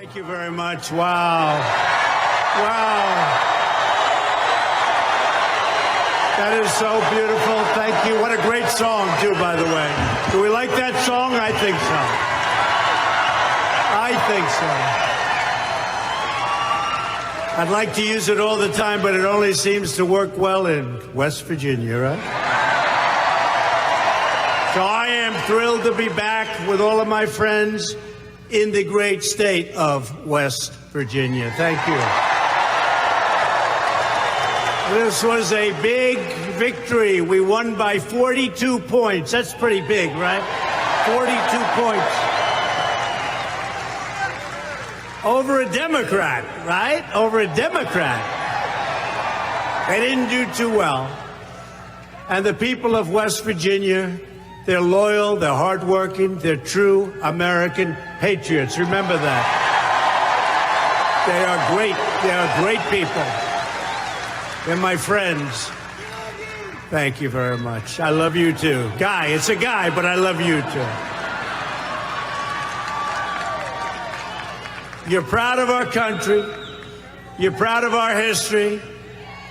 Thank you very much. Wow. Wow. That is so beautiful. Thank you. What a great song, too, by the way. Do we like that song? I think so. I think so. I'd like to use it all the time, but it only seems to work well in West Virginia, right? So I am thrilled to be back with all of my friends in the great state of West Virginia. Thank you. This was a big victory. We won by 42 points. That's pretty big, right? 42 points. Over a Democrat, right? Over a Democrat. They didn't do too well. And the people of West Virginia, they're loyal, they're hardworking, they're true American patriots. Remember that. They are great. They are great people. They're my friends. Thank you very much. I love you too. Guy, it's a guy, but I love you too. You're proud of our country. You're proud of our history.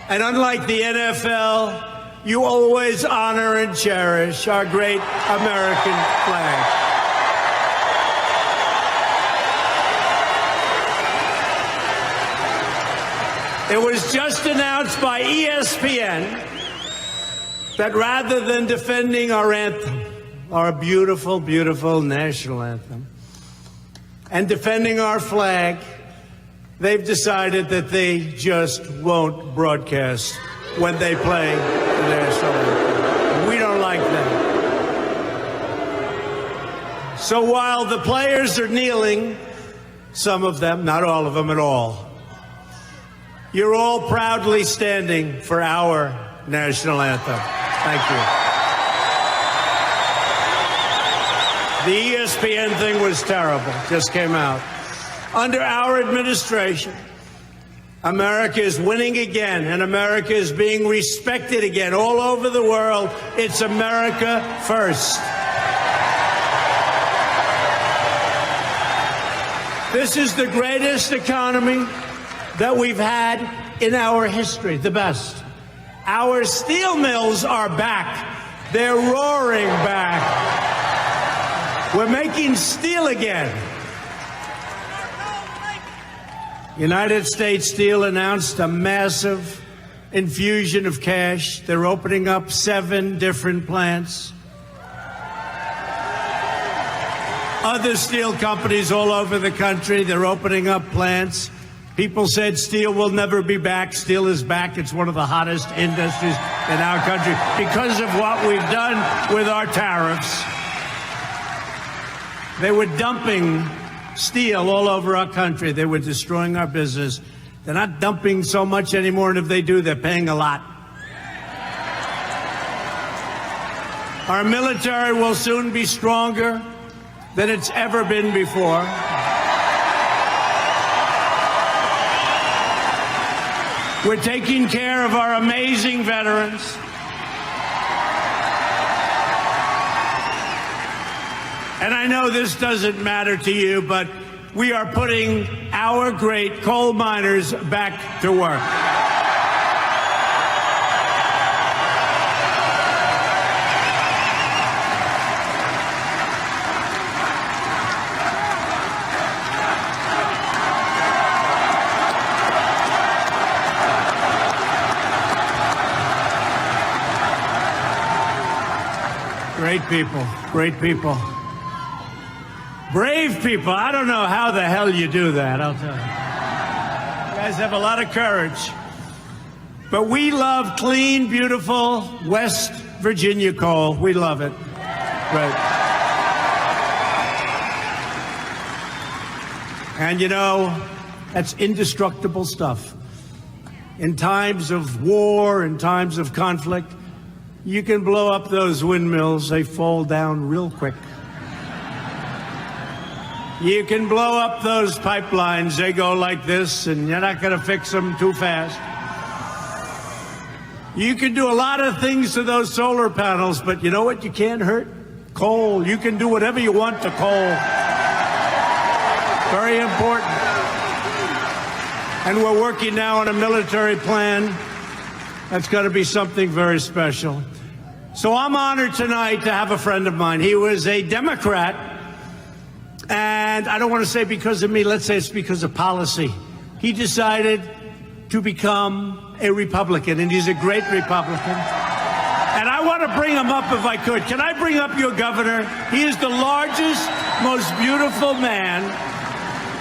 And unlike the NFL, you always honor and cherish our great American flag. It was just announced by ESPN that rather than defending our anthem, our beautiful, beautiful national anthem, and defending our flag, they've decided that they just won't broadcast when they play the national anthem. We don't like that. So while the players are kneeling, some of them, not all of them at all, you're all proudly standing for our national anthem. Thank you. The ESPN thing was terrible. Just came out. Under our administration, America is winning again, and America is being respected again all over the world. It's America first. This is the greatest economy that we've had in our history, the best. Our steel mills are back. They're roaring back. We're making steel again. United States Steel announced a massive infusion of cash. They're opening up 7 different plants. Other steel companies all over the country, they're opening up plants. People said steel will never be back. Steel is back. It's one of the hottest industries in our country because of what we've done with our tariffs. They were dumping steel all over our country. They were destroying our business. They're not dumping so much anymore, and if they do, they're paying a lot. Our military will soon be stronger than it's ever been before. We're taking care of our amazing veterans. And I know this doesn't matter to you, but we are putting our great coal miners back to work. Great people, great people. Brave people. I don't know how the hell you do that, I'll tell you. You guys have a lot of courage. But we love clean, beautiful West Virginia coal. We love it. Right. And you know, that's indestructible stuff. In times of war, in times of conflict, you can blow up those windmills. They fall down real quick. You can blow up those pipelines. They go like this, and you're not going to fix them too fast. You can do a lot of things to those solar panels, but you know what you can't hurt? Coal. You can do whatever you want to coal. Very important. And we're working now on a military plan. That's got to be something very special. So I'm honored tonight to have a friend of mine. He was a Democrat, and I don't want to say because of me. Let's say it's because of policy. He decided to become a Republican, and he's a great Republican. And I want to bring him up if I could. Can I bring up your governor? He is the largest, most beautiful man,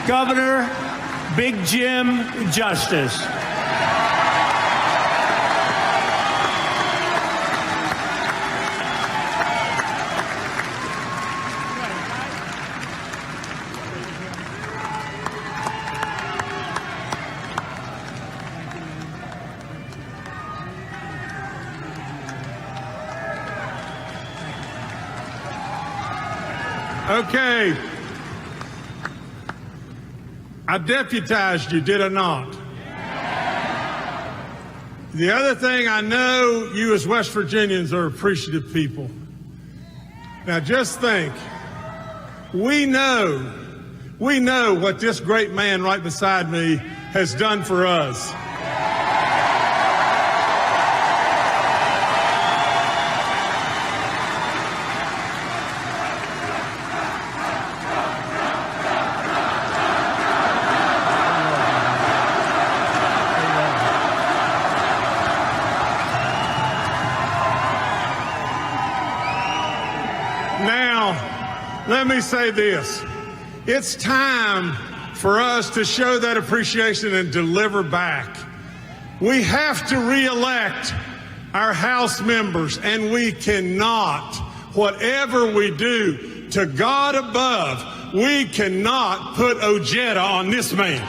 Governor Big Jim Justice. Okay. I deputized you, did I not? The other thing, I know you as West Virginians are appreciative people. Now just think, we know what this great man right beside me has done for us. Let me say this. It's time for us to show that appreciation and deliver back. We have to re-elect our House members, and we cannot, whatever we do, to God above, we cannot put Ojeda on this man.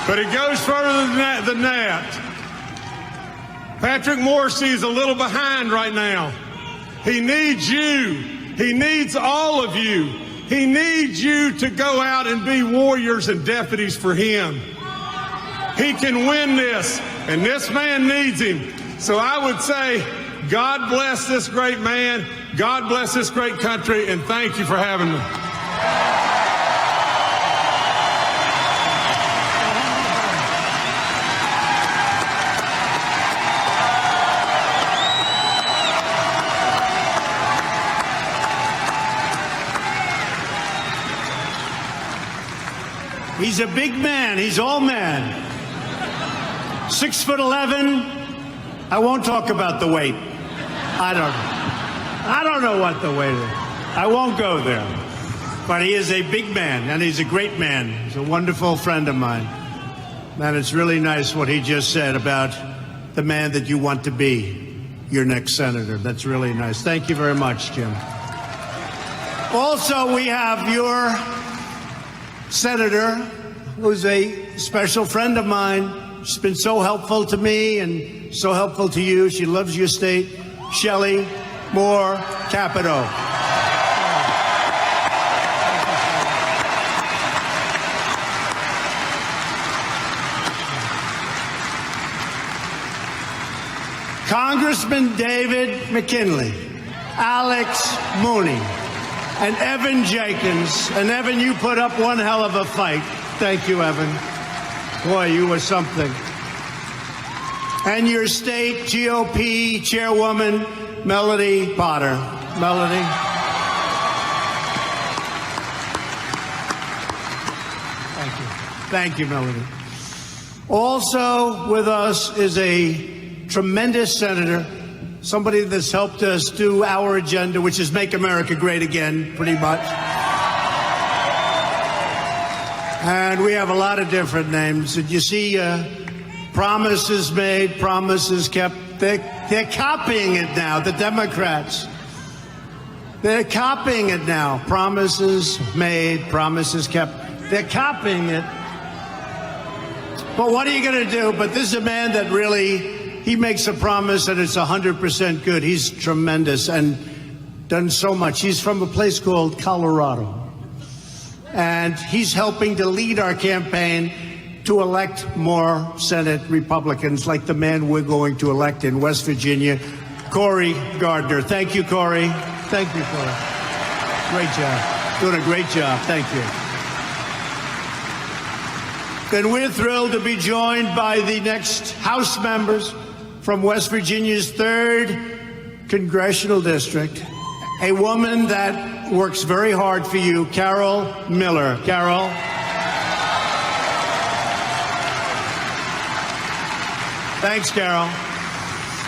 But it goes further than that. Patrick Morrissey is a little behind right now. He needs you. He needs all of you. He needs you to go out and be warriors and deputies for him. He can win this, and this man needs him. So I would say, God bless this great man. God bless this great country, and thank you for having me. He's a big man. He's all man. 6'11". I won't talk about the weight. I don't know what the weight is. I won't go there. But he is a big man, and he's a great man. He's a wonderful friend of mine. And it's really nice what he just said about the man that you want to be your next senator. That's really nice. Thank you very much, Jim. Also, we have your senator, who's a special friend of mine. She's been so helpful to me and so helpful to you. She loves your state. Shelley Moore Capito. Congressman David McKinley, Alex Mooney, and Evan Jenkins. And Evan, you put up one hell of a fight. Thank you, Evan. Boy, you were something. And your state GOP chairwoman, Melody Potter. Melody. Thank you. Thank you, Melody. Also with us is a tremendous senator, somebody that's helped us do our agenda, which is Make America Great Again, pretty much. And we have a lot of different names. And you see, promises made, promises kept. They're copying it now, the Democrats. They're copying it now. Promises made, promises kept. They're copying it. But what are you going to do? But this is a man that really, he makes a promise and it's 100% good. He's tremendous and done so much. He's from a place called Colorado. And he's helping to lead our campaign. to elect more Senate Republicans like the man we're going to elect in West Virginia, Cory Gardner. Thank you, Cory. Thank you, Cory. Great job. Doing a great job. Thank you. And we're thrilled to be joined by the next House members from West Virginia's 3rd Congressional District, a woman that works very hard for you, Carol Miller. Carol. Thanks, Carol.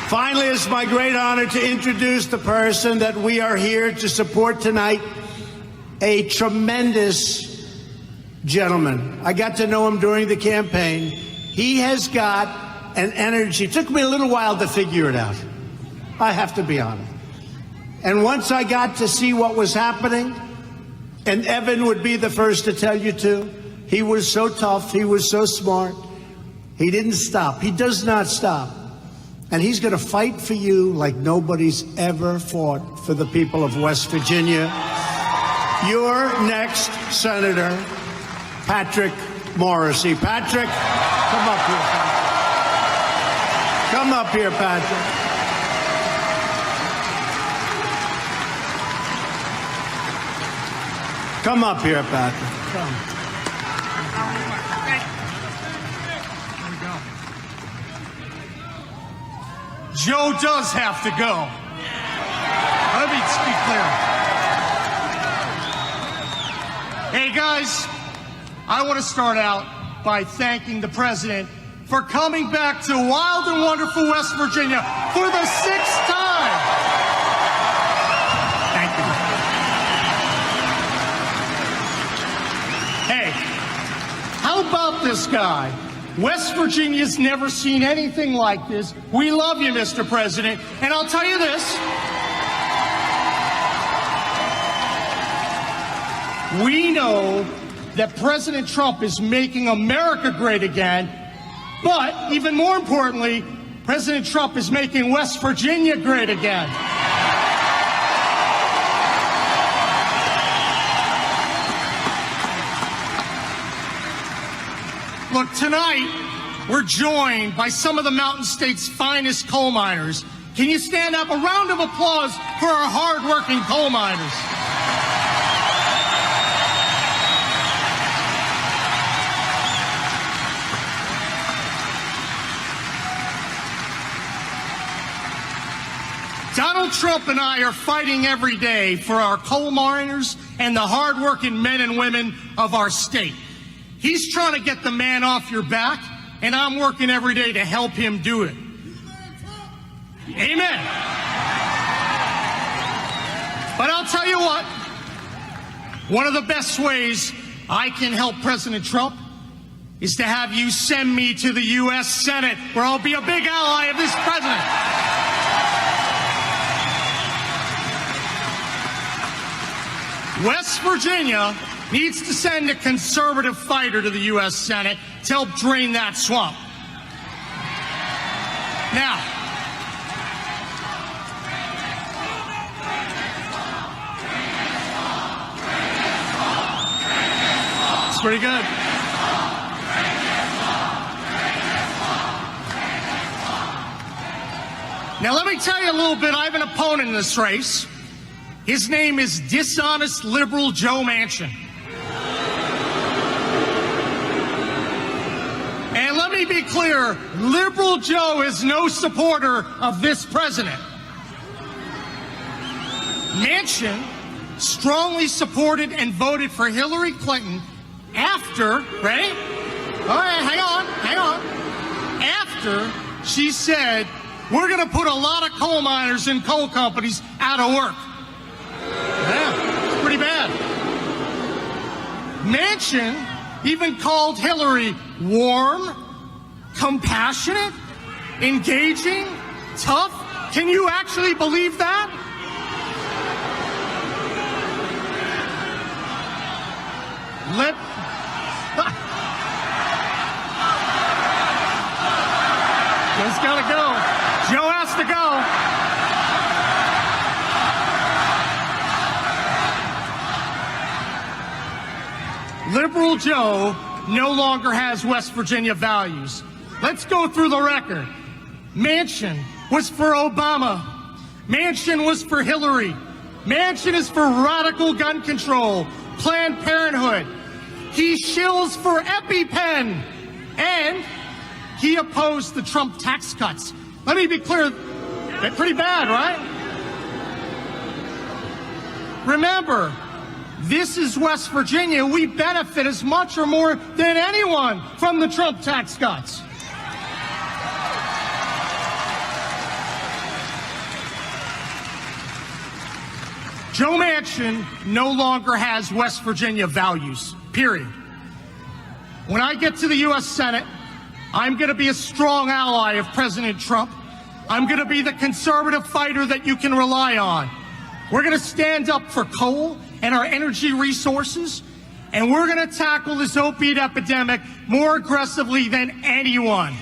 Finally, it's my great honor to introduce the person that we are here to support tonight, a tremendous gentleman. I got to know him during the campaign. He has got an energy. It took me a little while to figure it out. I have to be honest. And once I got to see what was happening, and Evan would be the first to tell you too, he was so tough, he was so smart. He didn't stop. He does not stop. And he's going to fight for you like nobody's ever fought for the people of West Virginia. Your next senator, Patrick Morrissey. Patrick, come up here. Patrick. Come up here, Patrick. Come up here, Patrick. Come. Joe does have to go. Let me be clear. Hey, guys, I want to start out by thanking the president for coming back to wild and wonderful West Virginia for the 6th time. Thank you. Hey, how about this guy? West Virginia's never seen anything like this. We love you, Mr. President. And I'll tell you this. We know that President Trump is making America great again. But even more importantly, President Trump is making West Virginia great again. Look, tonight, we're joined by some of the Mountain State's finest coal miners. Can you stand up? A round of applause for our hard-working coal miners. Donald Trump and I are fighting every day for our coal miners and the hard-working men and women of our state. He's trying to get the man off your back, and I'm working every day to help him do it. Amen. But I'll tell you what, one of the best ways I can help President Trump is to have you send me to the U.S. Senate, where I'll be a big ally of this president. West Virginia needs to send a conservative fighter to the U.S. Senate to help drain that swamp. Now, it's pretty good. Now, let me tell you a little bit. I have an opponent in this race. His name is dishonest liberal Joe Manchin. And let me be clear, liberal Joe is no supporter of this president. Manchin strongly supported and voted for Hillary Clinton after, ready? All right, hang on. After she said, we're going to put a lot of coal miners and coal companies out of work. Yeah, it's pretty bad. Manchin even called Hillary warm, compassionate, engaging, tough. Can you actually believe that? Joe's got to go. Joe has to go. Liberal Joe no longer has West Virginia values. Let's go through the record. Manchin was for Obama. Manchin was for Hillary. Manchin is for radical gun control, Planned Parenthood. He shills for EpiPen. And he opposed the Trump tax cuts. Let me be clear, they're pretty bad, right? Remember, this is West Virginia. We benefit as much or more than anyone from the Trump tax cuts. Joe Manchin no longer has West Virginia values, period. When I get to the U.S. Senate, I'm going to be a strong ally of President Trump. I'm going to be the conservative fighter that you can rely on. We're going to stand up for coal and our energy resources, and we're going to tackle this opiate epidemic more aggressively than anyone.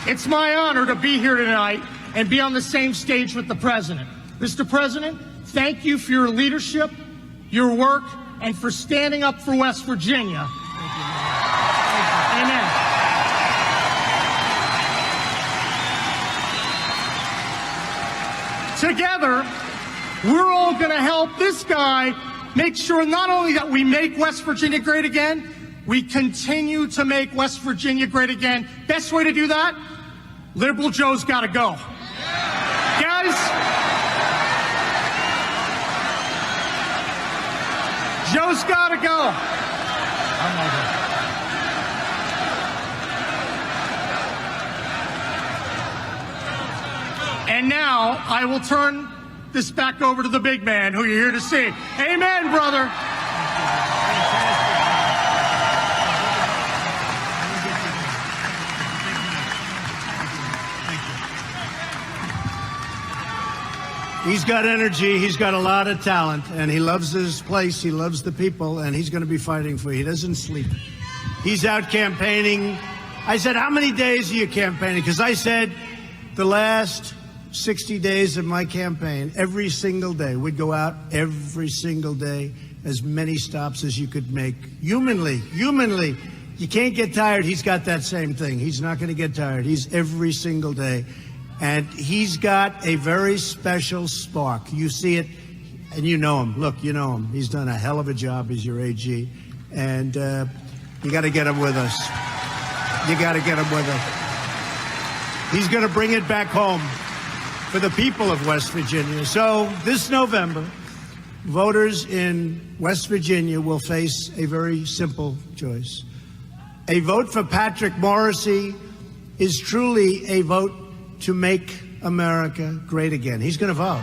It's my honor to be here tonight and be on the same stage with the President. Mr. President, thank you for your leadership, your work, and for standing up for West Virginia. Amen. Together, we're all going to help this guy make sure not only that we make West Virginia great again, we continue to make West Virginia great again. Best way to do that? Liberal Joe's got to go. Guys, Joe's got to go. And now I will turn this back over to the big man who you're here to see. Amen, brother. He's got energy, he's got a lot of talent, and he loves his place, he loves the people, and he's going to be fighting for you. He doesn't sleep. He's out campaigning. I said, how many days are you campaigning? Because I said the last 60 days of my campaign, every single day, we'd go out every single day, as many stops as you could make. Humanly. You can't get tired. He's got that same thing. He's not going to get tired. He's every single day. And he's got a very special spark. You see it, and you know him. Look, you know him. He's done a hell of a job. He's your AG. And you got to get him with us. You got to get him with us. He's going to bring it back home for the people of West Virginia. So this November, voters in West Virginia will face a very simple choice. A vote for Patrick Morrisey is truly a vote to make America great again. He's going to vote.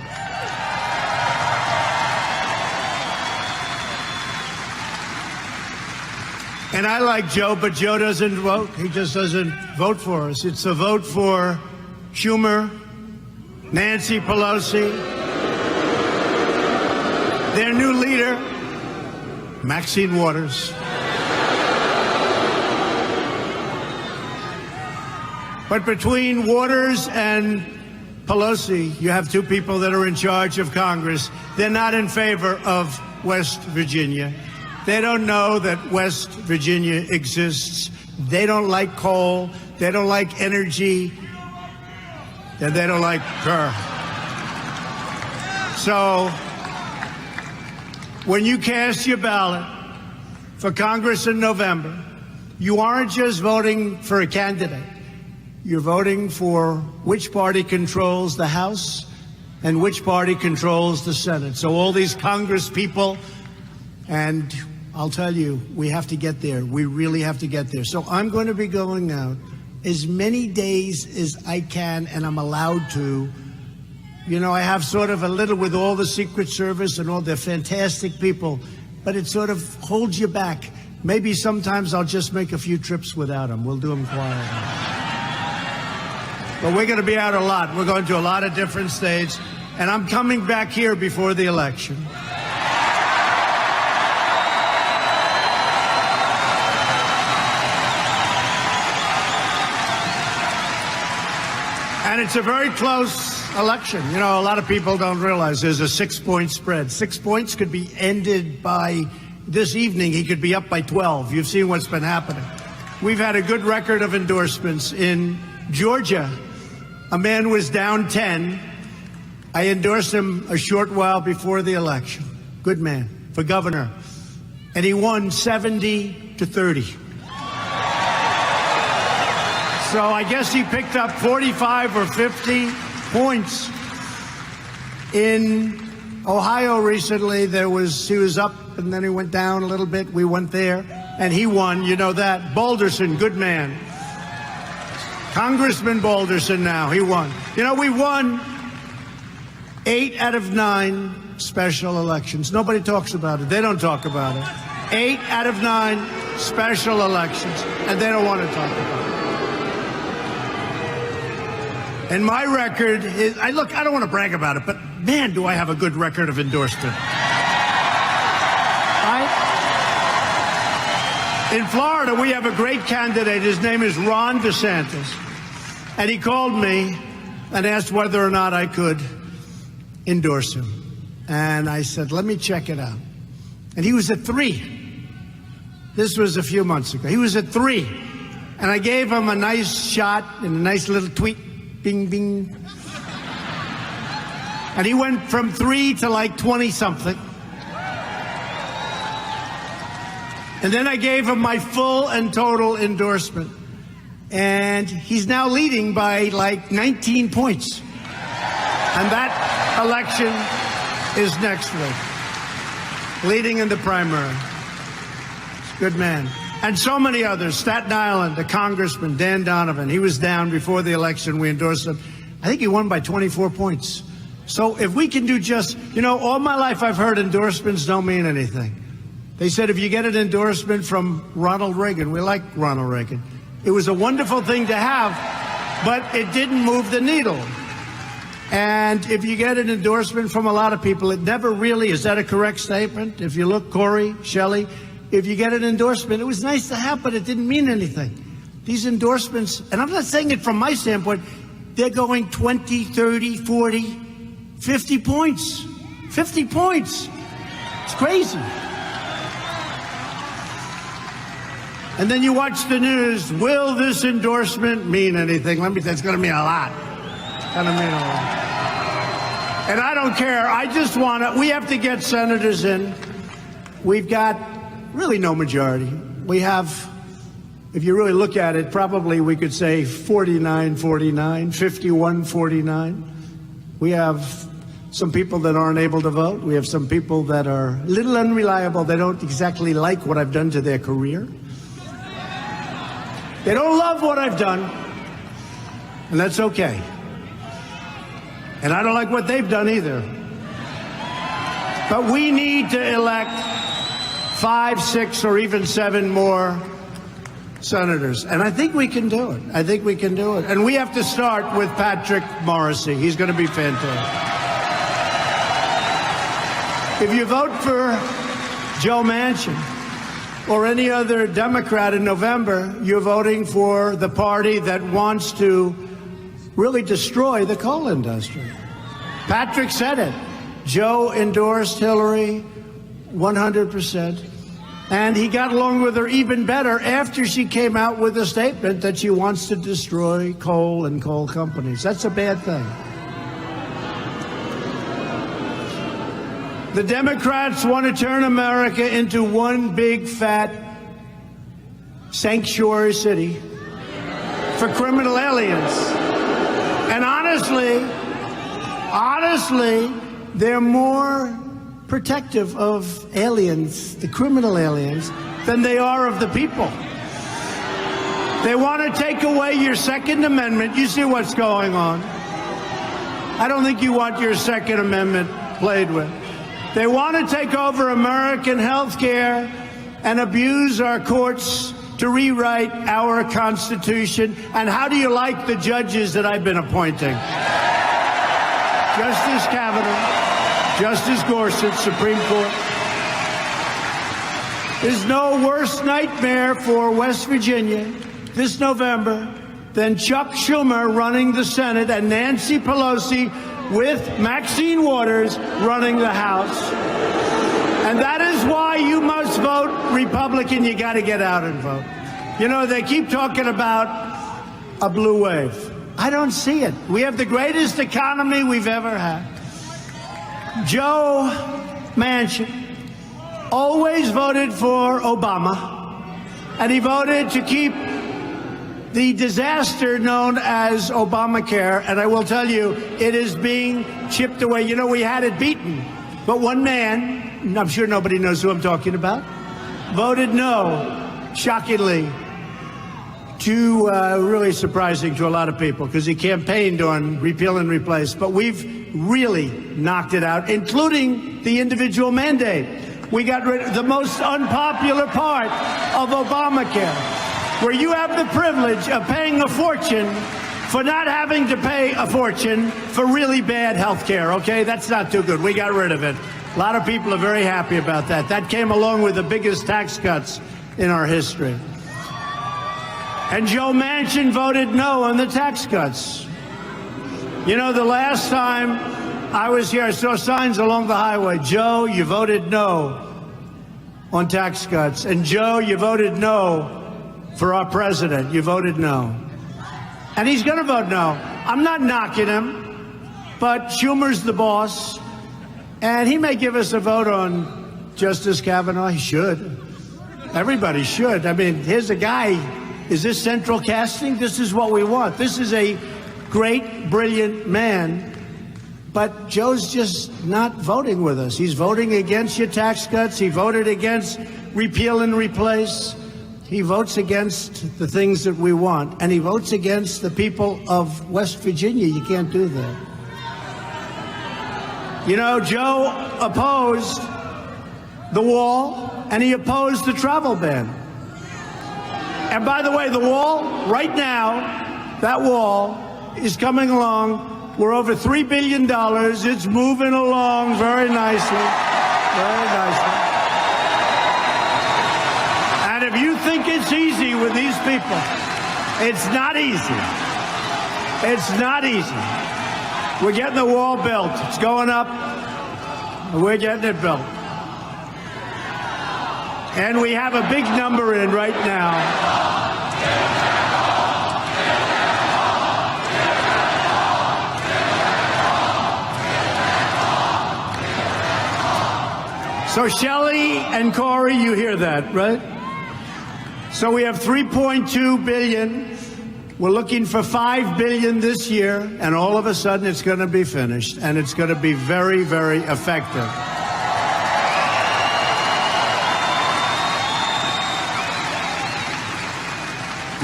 And I like Joe, but Joe doesn't vote. He just doesn't vote for us. It's a vote for Schumer, Nancy Pelosi, their new leader, Maxine Waters. But between Waters and Pelosi, you have two people that are in charge of Congress. They're not in favor of West Virginia. They don't know that West Virginia exists. They don't like coal. They don't like energy. And they don't like her. So when you cast your ballot for Congress in November, you aren't just voting for a candidate. You're voting for which party controls the House and which party controls the Senate. So all these Congress people, and I'll tell you, we have to get there. We really have to get there. So I'm going to be going out as many days as I can, and I'm allowed to. You know, I have sort of a little with all the Secret Service and all the fantastic people, but it sort of holds you back. Maybe sometimes I'll just make a few trips without them. We'll do them quietly. But we're going to be out a lot. We're going to a lot of different states. And I'm coming back here before the election. And it's a very close election. You know, a lot of people don't realize there's a 6-point spread. 6 points could be ended by this evening. He could be up by 12. You've seen what's been happening. We've had a good record of endorsements. In Georgia, a man was down 10. I endorsed him a short while before the election. Good man for governor. And he won 70-30. So I guess he picked up 45 or 50 points. In Ohio recently, he was up and then he went down a little bit. We went there and he won. You know that. Balderson, good man. Congressman Balderson now, he won. You know, we won 8 out of 9 special elections. Nobody talks about it. They don't talk about it. 8 out of 9 special elections, and they don't want to talk about it. And my record is, I don't want to brag about it, but man, do I have a good record of endorsement. In Florida, we have a great candidate. His name is Ron DeSantis. And he called me and asked whether or not I could endorse him. And I said, let me check it out. And he was at 3. This was a few months ago. He was at 3. And I gave him a nice shot and a nice little tweet. Bing, bing. And he went from 3 to like 20-something. And then I gave him my full and total endorsement. And he's now leading by like 19 points. And that election is next week. Leading in the primary. Good man. And so many others. Staten Island, the congressman, Dan Donovan. He was down before the election. We endorsed him. I think he won by 24 points. So if we can do just, you know, all my life I've heard endorsements don't mean anything. They said if you get an endorsement from Ronald Reagan, we like Ronald Reagan. It was a wonderful thing to have, but it didn't move the needle. And if you get an endorsement from a lot of people, it never really, is that a correct statement? If you look, Corey, Shelley, if you get an endorsement, it was nice to have, but it didn't mean anything. These endorsements, and I'm not saying it from my standpoint, they're going 20, 30, 40, 50 points. 50 points. It's crazy. And then you watch the news. Will this endorsement mean anything? Let me say, it's going to mean a lot. It's going to mean a lot. And I don't care. I just want to, we have to get senators in. We've got really no majority. We have, if you really look at it, probably we could say 49-49, 51-49. We have some people that aren't able to vote. We have some people that are a little unreliable. They don't exactly like what I've done to their career. They don't love what I've done, and that's okay. And I don't like what they've done either. But we need to elect 5, 6, or even 7 more senators. And I think we can do it. I think we can do it. And we have to start with Patrick Morrisey. He's going to be fantastic. If you vote for Joe Manchin or any other Democrat in November, you're voting for the party that wants to really destroy the coal industry. Patrick said it. Joe endorsed Hillary 100%. And he got along with her even better after she came out with a statement that she wants to destroy coal and coal companies. That's a bad thing. The Democrats want to turn America into one big, fat sanctuary city for criminal aliens. And honestly, they're more protective of aliens, the criminal aliens, than they are of the people. They want to take away your Second Amendment. You see what's going on. I don't think you want your Second Amendment played with. They want to take over American health care and abuse our courts to rewrite our Constitution. And how do you like the judges that I've been appointing? Justice Kavanaugh, Justice Gorsuch, Supreme Court. There's no worse nightmare for West Virginia this November than Chuck Schumer running the Senate and Nancy Pelosi with Maxine Waters running the House. And that is why you must vote Republican. You got to get out and vote. You know, they keep talking about a blue wave. I don't see it. We have the greatest economy we've ever had. Joe Manchin always voted for Obama, and he voted to keep the disaster known as Obamacare, and I will tell you, it is being chipped away. You know, we had it beaten, but one man, I'm sure nobody knows who I'm talking about, voted no, shockingly, really surprising to a lot of people, because he campaigned on repeal and replace, but we've really knocked it out, including the individual mandate. We got rid of the most unpopular part of Obamacare, where you have the privilege of paying a fortune for not having to pay a fortune for really bad health care, okay? That's not too good. We got rid of it. A lot of people are very happy about that. That came along with the biggest tax cuts in our history. And Joe Manchin voted no on the tax cuts. You know, the last time I was here, I saw signs along the highway. Joe, you voted no on tax cuts. And Joe, you voted no for our president. You voted no. And he's going to vote no. I'm not knocking him, but Schumer's the boss. And he may give us a vote on Justice Kavanaugh. He should. Everybody should. I mean, here's a guy. Is this central casting? This is what we want. This is a great, brilliant man. But Joe's just not voting with us. He's voting against your tax cuts. He voted against repeal and replace. He votes against the things that we want. And he votes against the people of West Virginia. You can't do that. You know, Joe opposed the wall, and he opposed the travel ban. And by the way, the wall, right now, that wall is coming along. We're over $3 billion. It's moving along very nicely. Very nicely. And if you think it's easy with these people, it's not easy. It's not easy. We're getting the wall built. It's going up. We're getting it built. And we have a big number in right now. So Shelley and Corey, you hear that, right? So we have $3.2 billion. We're looking for $5 billion this year, and all of a sudden it's going to be finished, and it's going to be very, very effective.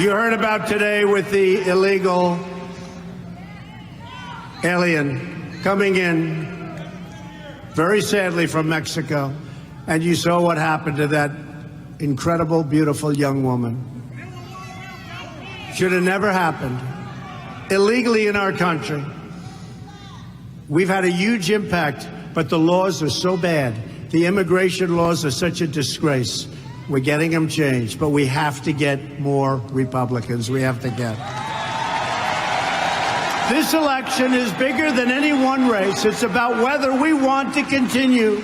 You heard about today with the illegal alien coming in, very sadly, from Mexico. And you saw what happened to that incredible, beautiful young woman. Should have never happened. Illegally in our country. We've had a huge impact, but the laws are so bad. The immigration laws are such a disgrace. We're getting them changed, but we have to get more Republicans. We have to get. This election is bigger than any one race. It's about whether we want to continue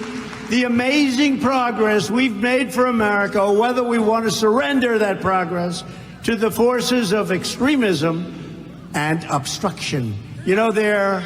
the amazing progress we've made for America, or whether we want to surrender that progress to the forces of extremism and obstruction. You know, their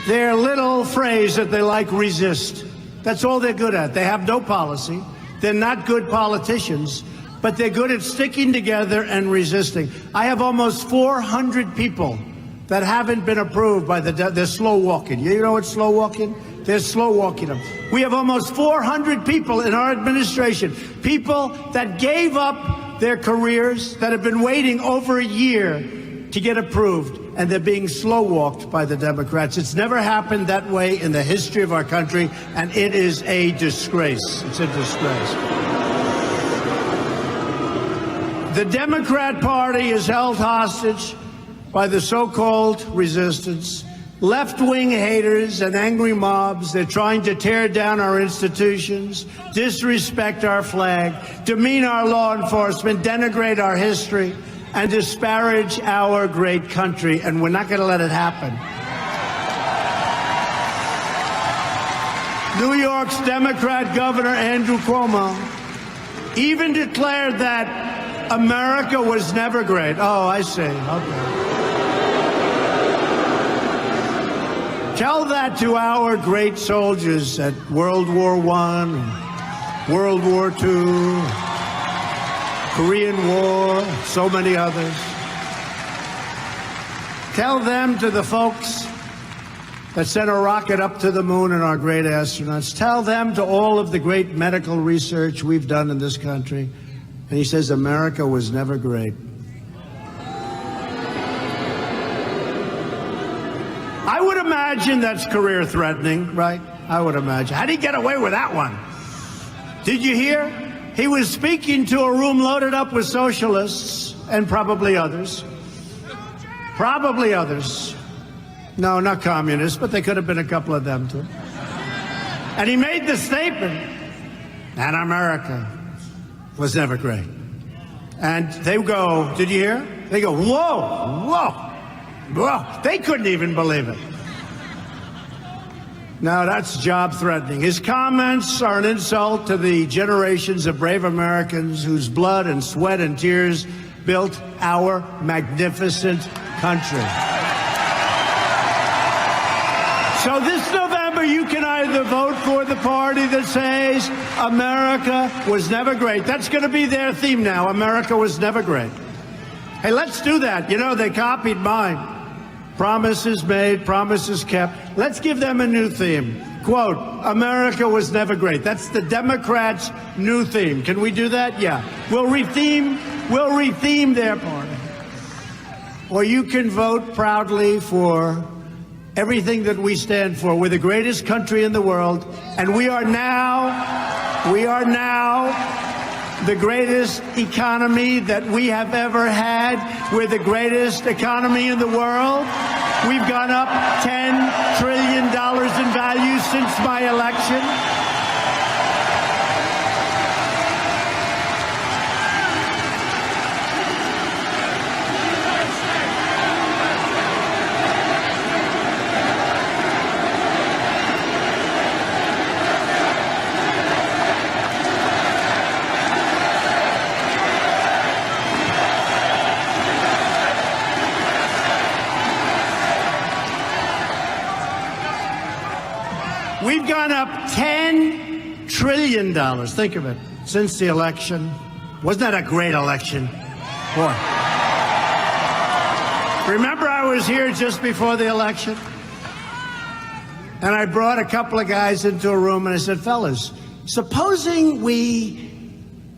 little phrase that they like, resist. That's all they're good at. They have no policy. They're not good politicians, but they're good at sticking together and resisting. I have almost 400 people that haven't been approved by they're slow walking. You know what's slow walking? They're slow walking them. We have almost 400 people in our administration, people that gave up their careers, that have been waiting over a year to get approved, and they're being slow walked by the Democrats. It's never happened that way in the history of our country, and it is a disgrace. It's a disgrace. The Democrat Party is held hostage by the so-called resistance, left-wing haters and angry mobs. They're trying to tear down our institutions, disrespect our flag, demean our law enforcement, denigrate our history. and disparage our great country, and we're not going to let it happen. New York's Democrat Governor Andrew Cuomo even declared that America was never great. Oh, I see. Okay. Tell that to our great soldiers at World War I, World War II, Korean War, so many others. Tell them to the folks that sent a rocket up to the moon and our great astronauts. Tell them to all of the great medical research we've done in this country. And he says America was never great. I would imagine that's career-threatening, right? I would imagine. How did he get away with that one? Did you hear? He was speaking to a room loaded up with socialists and probably others. Probably others. No, not communists, but they could have been a couple of them, too. And he made the statement that America was never great. And they go, did you hear? They go, whoa, whoa. Well, they couldn't even believe it. Now, that's job-threatening. His comments are an insult to the generations of brave Americans whose blood and sweat and tears built our magnificent country. So this November, you can either vote for the party that says America was never great. That's going to be their theme now. America was never great. Hey, let's do that. You know, they copied mine. Promises made, promises kept. Let's give them a new theme. Quote, America was never great. That's the Democrats' new theme. Can we do that? Yeah. We'll retheme their party. Or you can vote proudly for everything that we stand for. We're the greatest country in the world, and we are now the greatest economy that we have ever had. We're the greatest economy in the world. We've gone up $10 trillion in value since my election. We've gone up $10 trillion. Think of it. Since the election. Wasn't that a great election? Boy. Remember I was here just before the election? And I brought a couple of guys into a room and I said, fellas, supposing we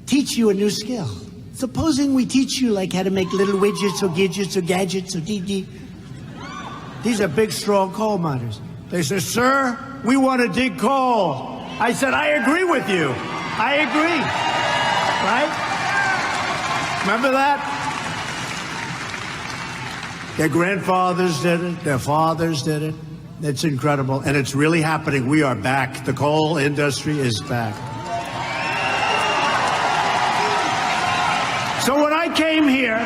teach you a new skill. Supposing we teach you like how to make little widgets or gadgets or gadgets or DD. These are big, strong coal miners. They said, sir, we want to dig coal. I said, I agree with you. I agree. Right? Remember that? Their grandfathers did it. Their fathers did it. It's incredible. And it's really happening. We are back. The coal industry is back. So when I came here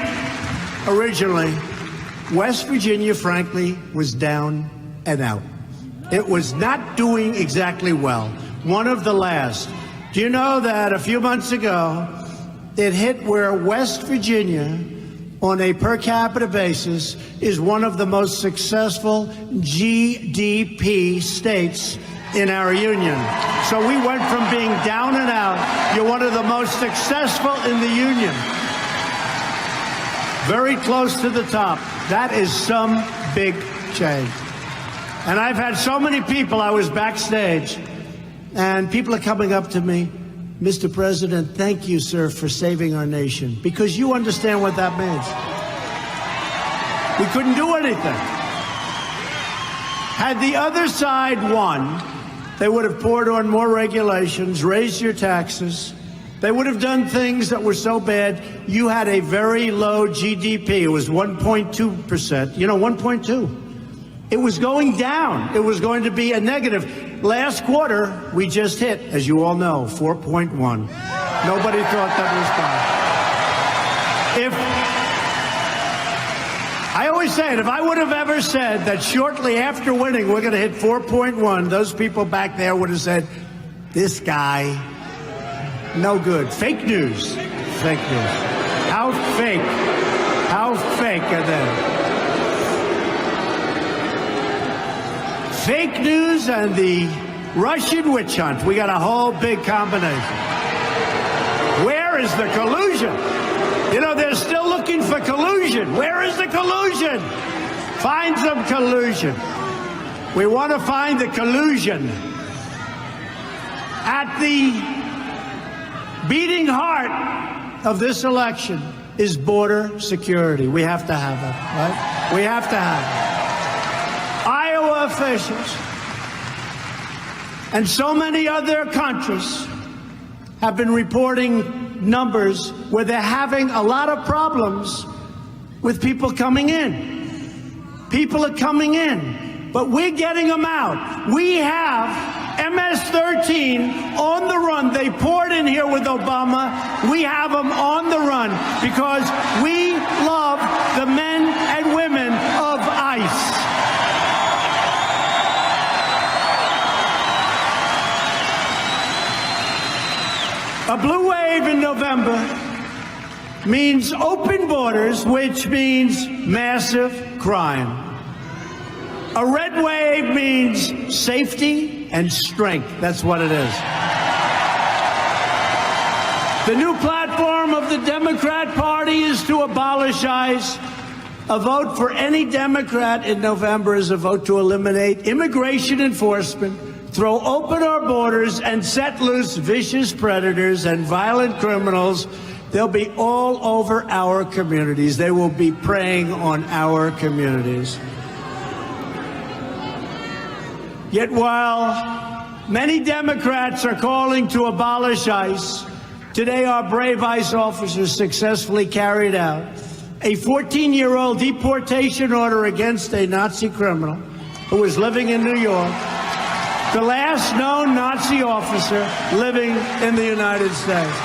originally, West Virginia, frankly, was down and out. It was not doing exactly well. One of the last. Do you know that a few months ago, it hit where West Virginia, on a per capita basis, is one of the most successful GDP states in our union. So we went from being down and out. You're one of the most successful in the union. Very close to the top. That is some big change. And I've had so many people, I was backstage, and people are coming up to me, Mr. President, thank you, sir, for saving our nation. Because you understand what that means. We couldn't do anything. Had the other side won, they would have poured on more regulations, raised your taxes. They would have done things that were so bad. You had a very low GDP. It was 1.2%. You know, 1.2. It was going down. It was going to be a negative. Last quarter, we just hit, as you all know, 4.1. Nobody thought that was I always say it, if I would have ever said that shortly after winning we're going to hit 4.1, those people back there would have said, this guy, no good. Fake news. Fake news. How fake? How fake are they? Fake news and the Russian witch hunt. We got a whole big combination. Where is the collusion? You know, they're still looking for collusion. Where is the collusion? Find some collusion. We want to find the collusion. At the beating heart of this election is border security. We have to have it, right? We have to have it. Iowa officials and so many other countries have been reporting numbers where they're having a lot of problems with people coming in. People are coming in, but we're getting them out. We have MS-13 on the run. They poured in here with Obama. We have them on the run because we love the men and women of ICE. A blue wave in November means open borders, which means massive crime. A red wave means safety and strength. That's what it is. The new platform of the Democrat Party is to abolish ICE. A vote for any Democrat in November is a vote to eliminate immigration enforcement, throw open our borders, and set loose vicious predators and violent criminals. They'll be all over our communities. They will be preying on our communities. Yet while many Democrats are calling to abolish ICE, today our brave ICE officers successfully carried out a 14-year-old deportation order against a Nazi criminal who was living in New York, the last known Nazi officer living in the United States.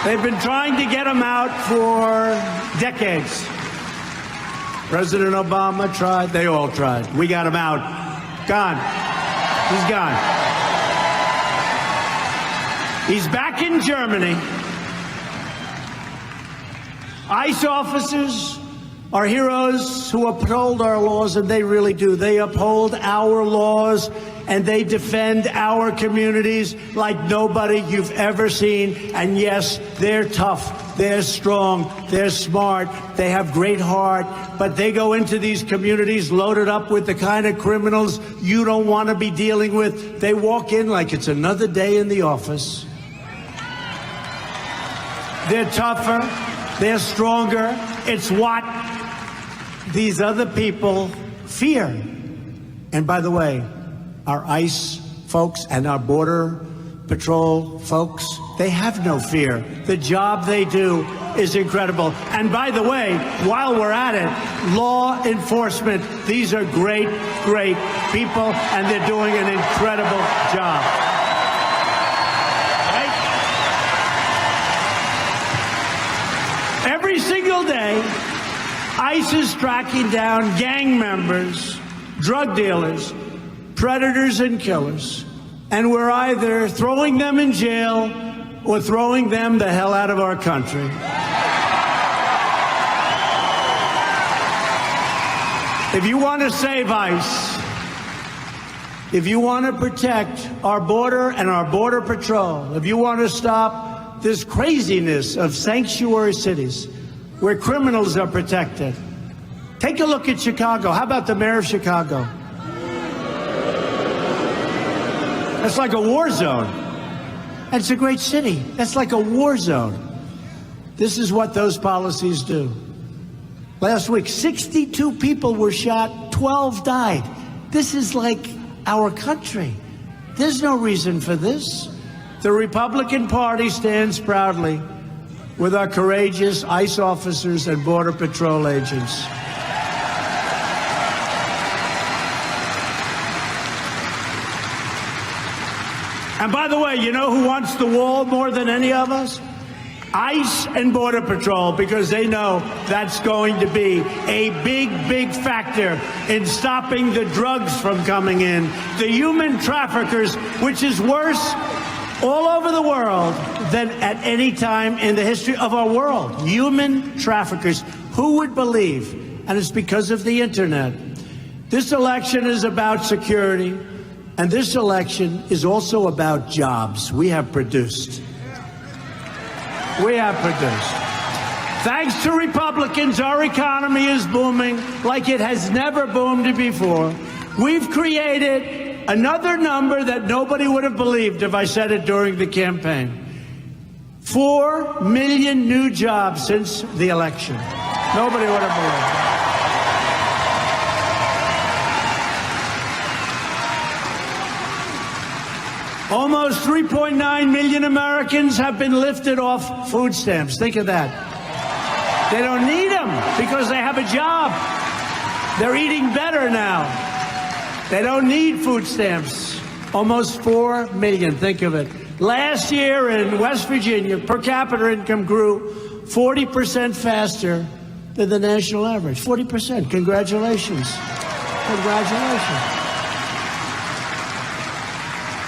They've been trying to get him out for decades. President Obama tried. They all tried. We got him out. Gone. He's gone. He's back in Germany. ICE officers are heroes who uphold our laws, and they really do. They uphold our laws, and they defend our communities like nobody you've ever seen. And yes, they're tough, they're strong, they're smart, they have great heart, but they go into these communities loaded up with the kind of criminals you don't want to be dealing with. They walk in like it's another day in the office. They're tougher, they're stronger. It's what these other people fear. And by the way, our ICE folks and our Border Patrol folks, they have no fear. The job they do is incredible. And by the way, while we're at it, law enforcement, these are great, great people, and they're doing an incredible job. Right? Every single day, ICE is tracking down gang members, drug dealers, predators and killers, and we're either throwing them in jail or throwing them the hell out of our country. If you want to save ICE, if you want to protect our border and our Border Patrol, if you want to stop this craziness of sanctuary cities where criminals are protected, take a look at Chicago. How about the mayor of Chicago? That's like a war zone. And it's a great city. That's like a war zone. This is what those policies do. Last week, 62 people were shot, 12 died. This is like our country. There's no reason for this. The Republican Party stands proudly with our courageous ICE officers and Border Patrol agents. And by the way, you know who wants the wall more than any of us? ICE and Border Patrol, because they know that's going to be a big, big factor in stopping the drugs from coming in. The human traffickers, which is worse all over the world than at any time in the history of our world. Human traffickers. Who would believe? And it's because of the internet. This election is about security, and this election is also about jobs. We have produced. Thanks to Republicans, our economy is booming like it has never boomed before. We've created another number that nobody would have believed if I said it during the campaign. 4 million new jobs since the election. Nobody would have believed it. Almost 3.9 million Americans have been lifted off food stamps. Think of that. They don't need them because they have a job. They're eating better now. They don't need food stamps. Almost 4 million. Think of it. Last year in West Virginia, per capita income grew 40% faster than the national average. 40%. Congratulations. Congratulations.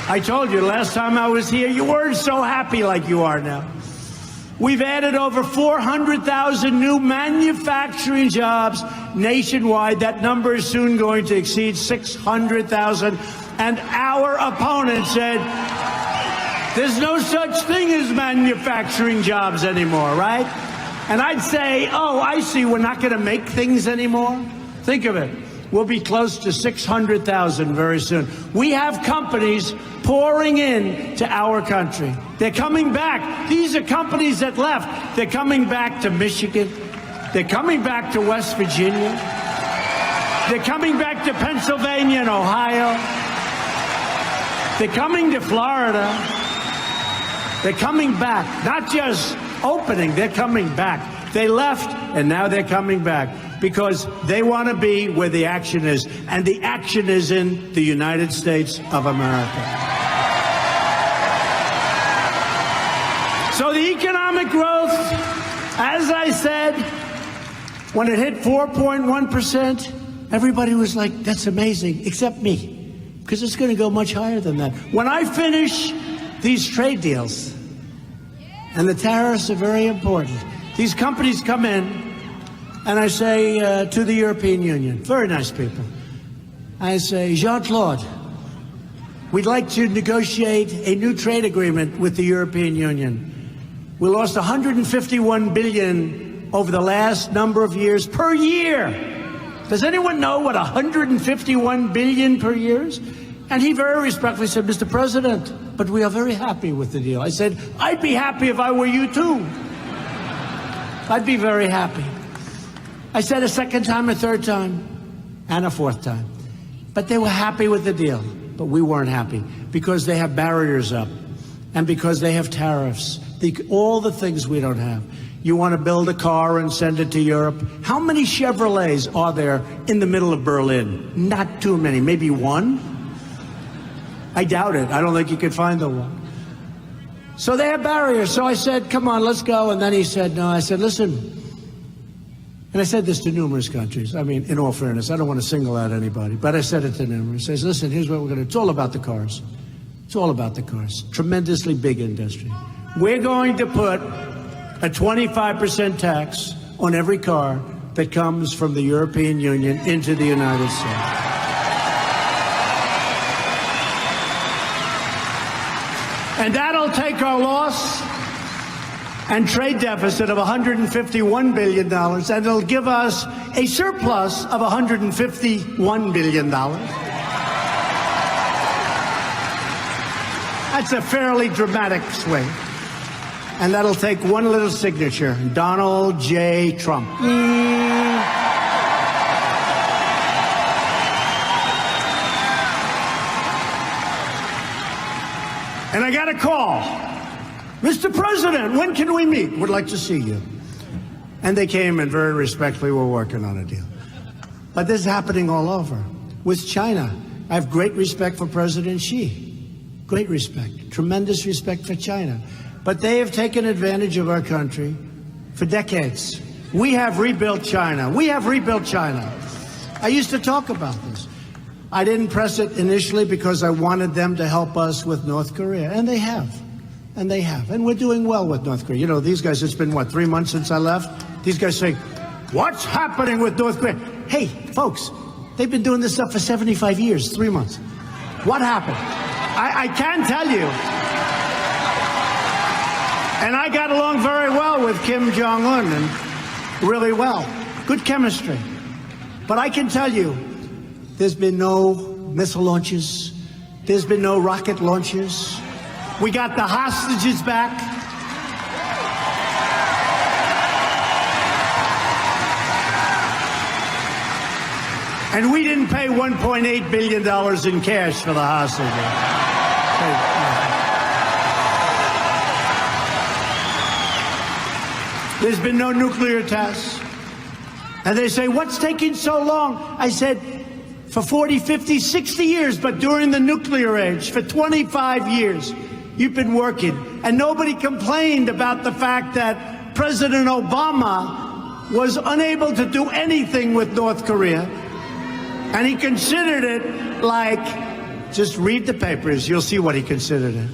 I told you last time I was here, you weren't so happy like you are now. We've added over 400,000 new manufacturing jobs nationwide. That number is soon going to exceed 600,000. And our opponent said, there's no such thing as manufacturing jobs anymore, right? And I'd say, oh, I see, we're not going to make things anymore. Think of it. We'll be close to 600,000 very soon. We have companies pouring in to our country. They're coming back. These are companies that left. They're coming back to Michigan. They're coming back to West Virginia. They're coming back to Pennsylvania and Ohio. They're coming to Florida. They're coming back. Not just opening, they're coming back. They left, and now they're coming back because they want to be where the action is. And the action is in the United States of America. So the economic growth, as I said, when it hit 4.1%, everybody was like, that's amazing, except me, because it's going to go much higher than that. When I finish these trade deals, and the tariffs are very important, these companies come in, and I say to the European Union, very nice people, I say, Jean-Claude, we'd like to negotiate a new trade agreement with the European Union. We lost $151 billion over the last number of years per year. Does anyone know what $151 billion per year is? And he very respectfully said, Mr. President, but we are very happy with the deal. I said, I'd be happy if I were you too. I'd be very happy. I said a second time, a third time, and a fourth time. But they were happy with the deal. But we weren't happy because they have barriers up and because they have tariffs. All the things we don't have. You want to build a car and send it to Europe. How many Chevrolets are there in the middle of Berlin? Not too many. Maybe one? I doubt it. I don't think you could find the one. So they have barriers. So I said, come on, let's go. And then he said, no. I said, listen. And I said this to numerous countries. I mean, in all fairness, I don't want to single out anybody, but I said it to numerous. I says, listen, here's what we're going to do. It's all about the cars. It's all about the cars. Tremendously big industry. We're going to put a 25% tax on every car that comes from the European Union into the United States. And that'll take our loss and trade deficit of $151 billion, and it'll give us a surplus of $151 billion. That's a fairly dramatic swing. And that'll take one little signature, Donald J. Trump. And I got a call. Mr. President, when can we meet? Would like to see you. And they came and very respectfully were working on a deal. But this is happening all over. With China, I have great respect for President Xi. Great respect. Tremendous respect for China. but they have taken advantage of our country for decades. We have rebuilt China. We have rebuilt China. I used to talk about this. I didn't press it initially because I wanted them to help us with North Korea, and they have. And they have. And we're doing well with North Korea. You know, these guys, it's been, what, 3 months since I left? These guys say, what's happening with North Korea? Hey, folks, they've been doing this stuff for 75 years, 3 months. What happened? I can tell you. And I got along very well with Kim Jong-un, and really well. Good chemistry. But I can tell you, there's been no missile launches. There's been no rocket launches. We got the hostages back. And we didn't pay $1.8 billion in cash for the hostages. There's been no nuclear tests. And they say, what's taking so long? I said, for 40, 50, 60 years, but during the nuclear age, for 25 years, you've been working. And nobody complained about the fact that President Obama was unable to do anything with North Korea. And he considered it like, just read the papers, you'll see what he considered it.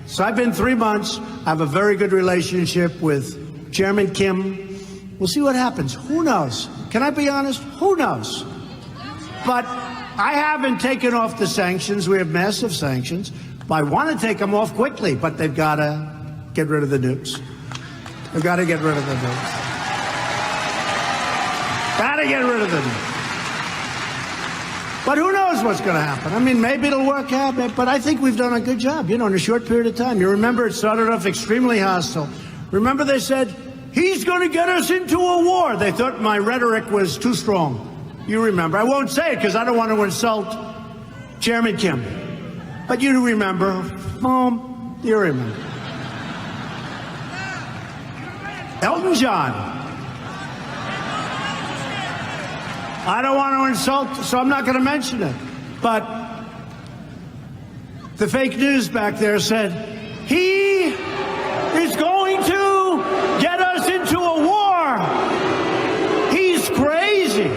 So I've been 3 months. I have a very good relationship with Chairman Kim. We'll see what happens. Who knows? Can I be honest? Who knows? But I haven't taken off the sanctions. We have massive sanctions. I want to take them off quickly, but they've got to get rid of the nukes. They've got to get rid of the nukes. Got to get rid of the nukes. But who knows what's going to happen? I mean, maybe it'll work out, but I think we've done a good job, in a short period of time. You remember it started off extremely hostile. Remember they said, he's going to get us into a war. They thought my rhetoric was too strong. You remember. I won't say it because I don't want to insult Chairman Kim. But you remember. Mom, you remember. Elton John. I don't want to insult, so I'm not going to mention it. But the fake news back there said, he is going to get us into a war. He's crazy.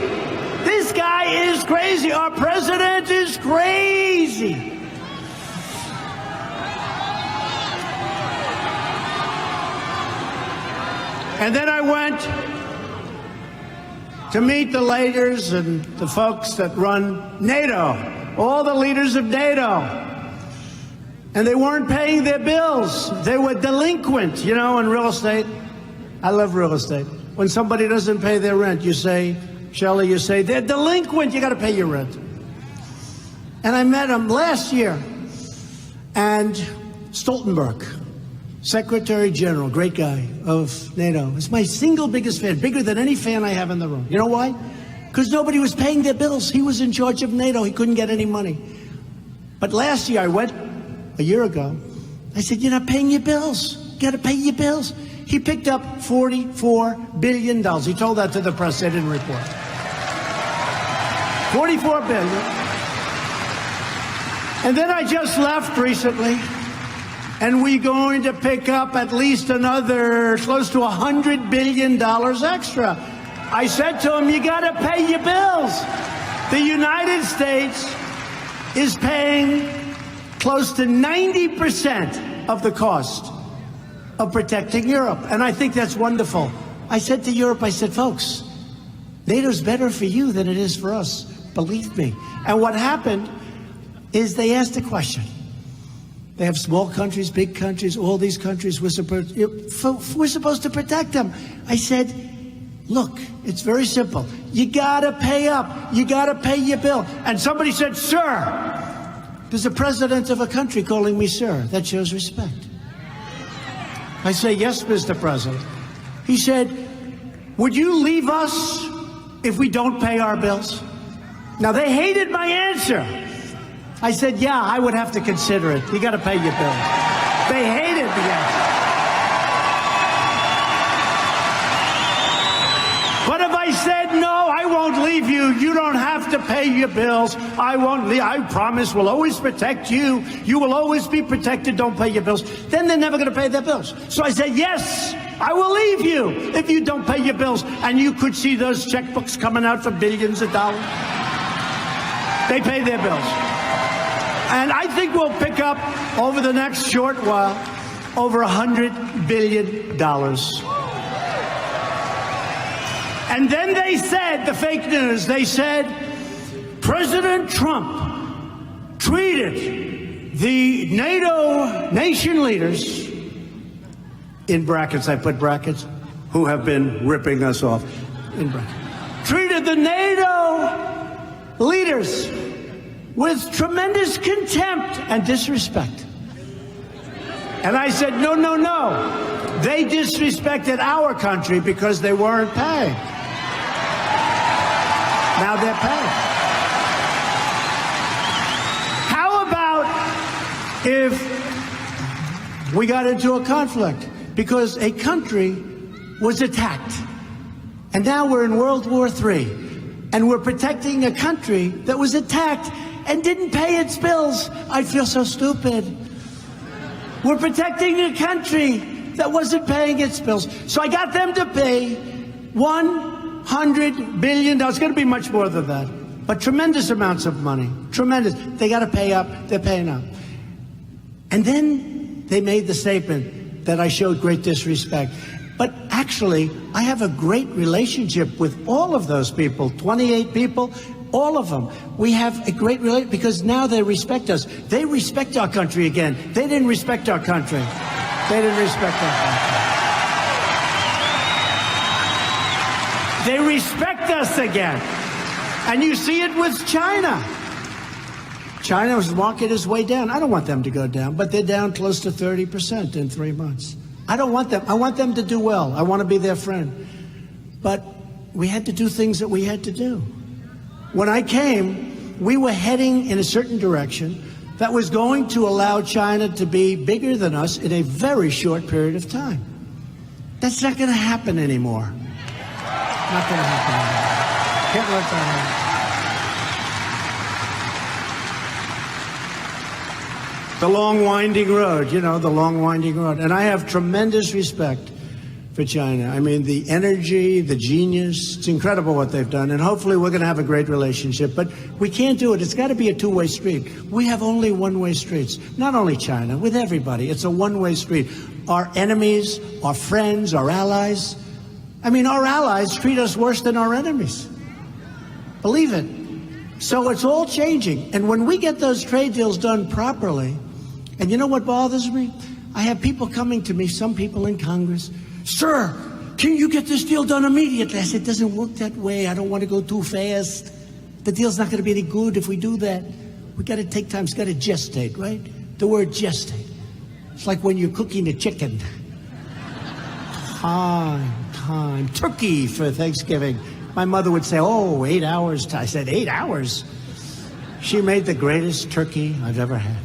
This guy is crazy. Our president is crazy. And then I went to meet the leaders and the folks that run NATO, all the leaders of NATO. And they weren't paying their bills. They were delinquent, in real estate. I love real estate. When somebody doesn't pay their rent, you say, Shelley, you say, they're delinquent, you got to pay your rent. And I met him last year. And Stoltenberg, Secretary General, great guy of NATO, is my single biggest fan, bigger than any fan I have in the room. You know why? Because nobody was paying their bills. He was in charge of NATO. He couldn't get any money. But last year, I went a year ago. I said, you're not paying your bills. You got to pay your bills. He picked up $44 billion. He told that to the press. They didn't report. $44 billion. And then I just left recently. And we're going to pick up at least another close to $100 billion extra. I said to him, you got to pay your bills. The United States is paying close to 90% of the cost of protecting Europe. And I think that's wonderful. I said to Europe, I said, folks, NATO's better for you than it is for us. Believe me. And what happened is they asked a question. They have small countries, big countries, all these countries. We're supposed to protect them. I said, look, it's very simple. You got to pay up. You got to pay your bill. And somebody said, sir, there's a president of a country calling me sir. That shows respect. I say, yes, Mr. President. He said, would you leave us if we don't pay our bills? Now, they hated my answer. I said, yeah, I would have to consider it. You got to pay your bills. They hated the answer. But if I said no, I won't won't leave you. You don't have to pay your bills. I won't leave. I promise we'll always protect you. You will always be protected. Don't pay your bills. Then they're never going to pay their bills. So I said, yes, I will leave you if you don't pay your bills. And you could see those checkbooks coming out for billions of dollars. They pay their bills. And I think we'll pick up over the next short while over $100 billion. And then they said, the fake news, they said, President Trump treated the NATO nation leaders, in brackets, I put brackets, who have been ripping us off, in brackets, treated the NATO leaders with tremendous contempt and disrespect. And I said, no, no, no. They disrespected our country because they weren't paying. Now they're paying. How about if we got into a conflict because a country was attacked, and now we're in World War III, and we're protecting a country that was attacked and didn't pay its bills? I'd feel so stupid. We're protecting a country that wasn't paying its bills. So I got them to pay $100 billion. It's going to be much more than that, but tremendous amounts of money. Tremendous. They got to pay up. They're paying up. And then they made the statement that I showed great disrespect. But actually, I have a great relationship with all of those people, 28 people, all of them. We have a great relationship because now they respect us. They respect our country again. They didn't respect our country. They didn't respect our country. They respect us again. And you see it with China. China's market is way down. I don't want them to go down, but they're down close to 30% in 3 months. I don't want them. I want them to do well. I want to be their friend. But we had to do things that we had to do. When I came, we were heading in a certain direction that was going to allow China to be bigger than us in a very short period of time. That's not going to happen anymore. Not going to happen anymore. Can't let that happen. The long winding road, you know, the long winding road. And I have tremendous respect for China. I mean, the energy, the genius, it's incredible what they've done. And hopefully we're going to have a great relationship. But we can't do it. It's got to be a two-way street. We have only one-way streets. Not only China, with everybody. It's a one-way street. Our enemies, our friends, our allies. I mean, our allies treat us worse than our enemies. Believe it. So it's all changing. And when we get those trade deals done properly, and you know what bothers me? I have people coming to me, some people in Congress, sir, can you get this deal done immediately? I said, it doesn't work that way. I don't want to go too fast. The deal's not going to be any good if we do that. We got to take time. It's got to gestate, right? The word gestate. It's like when you're cooking a chicken. Time. Turkey for Thanksgiving. My mother would say, oh, 8 hours. I said, 8 hours? She made the greatest turkey I've ever had.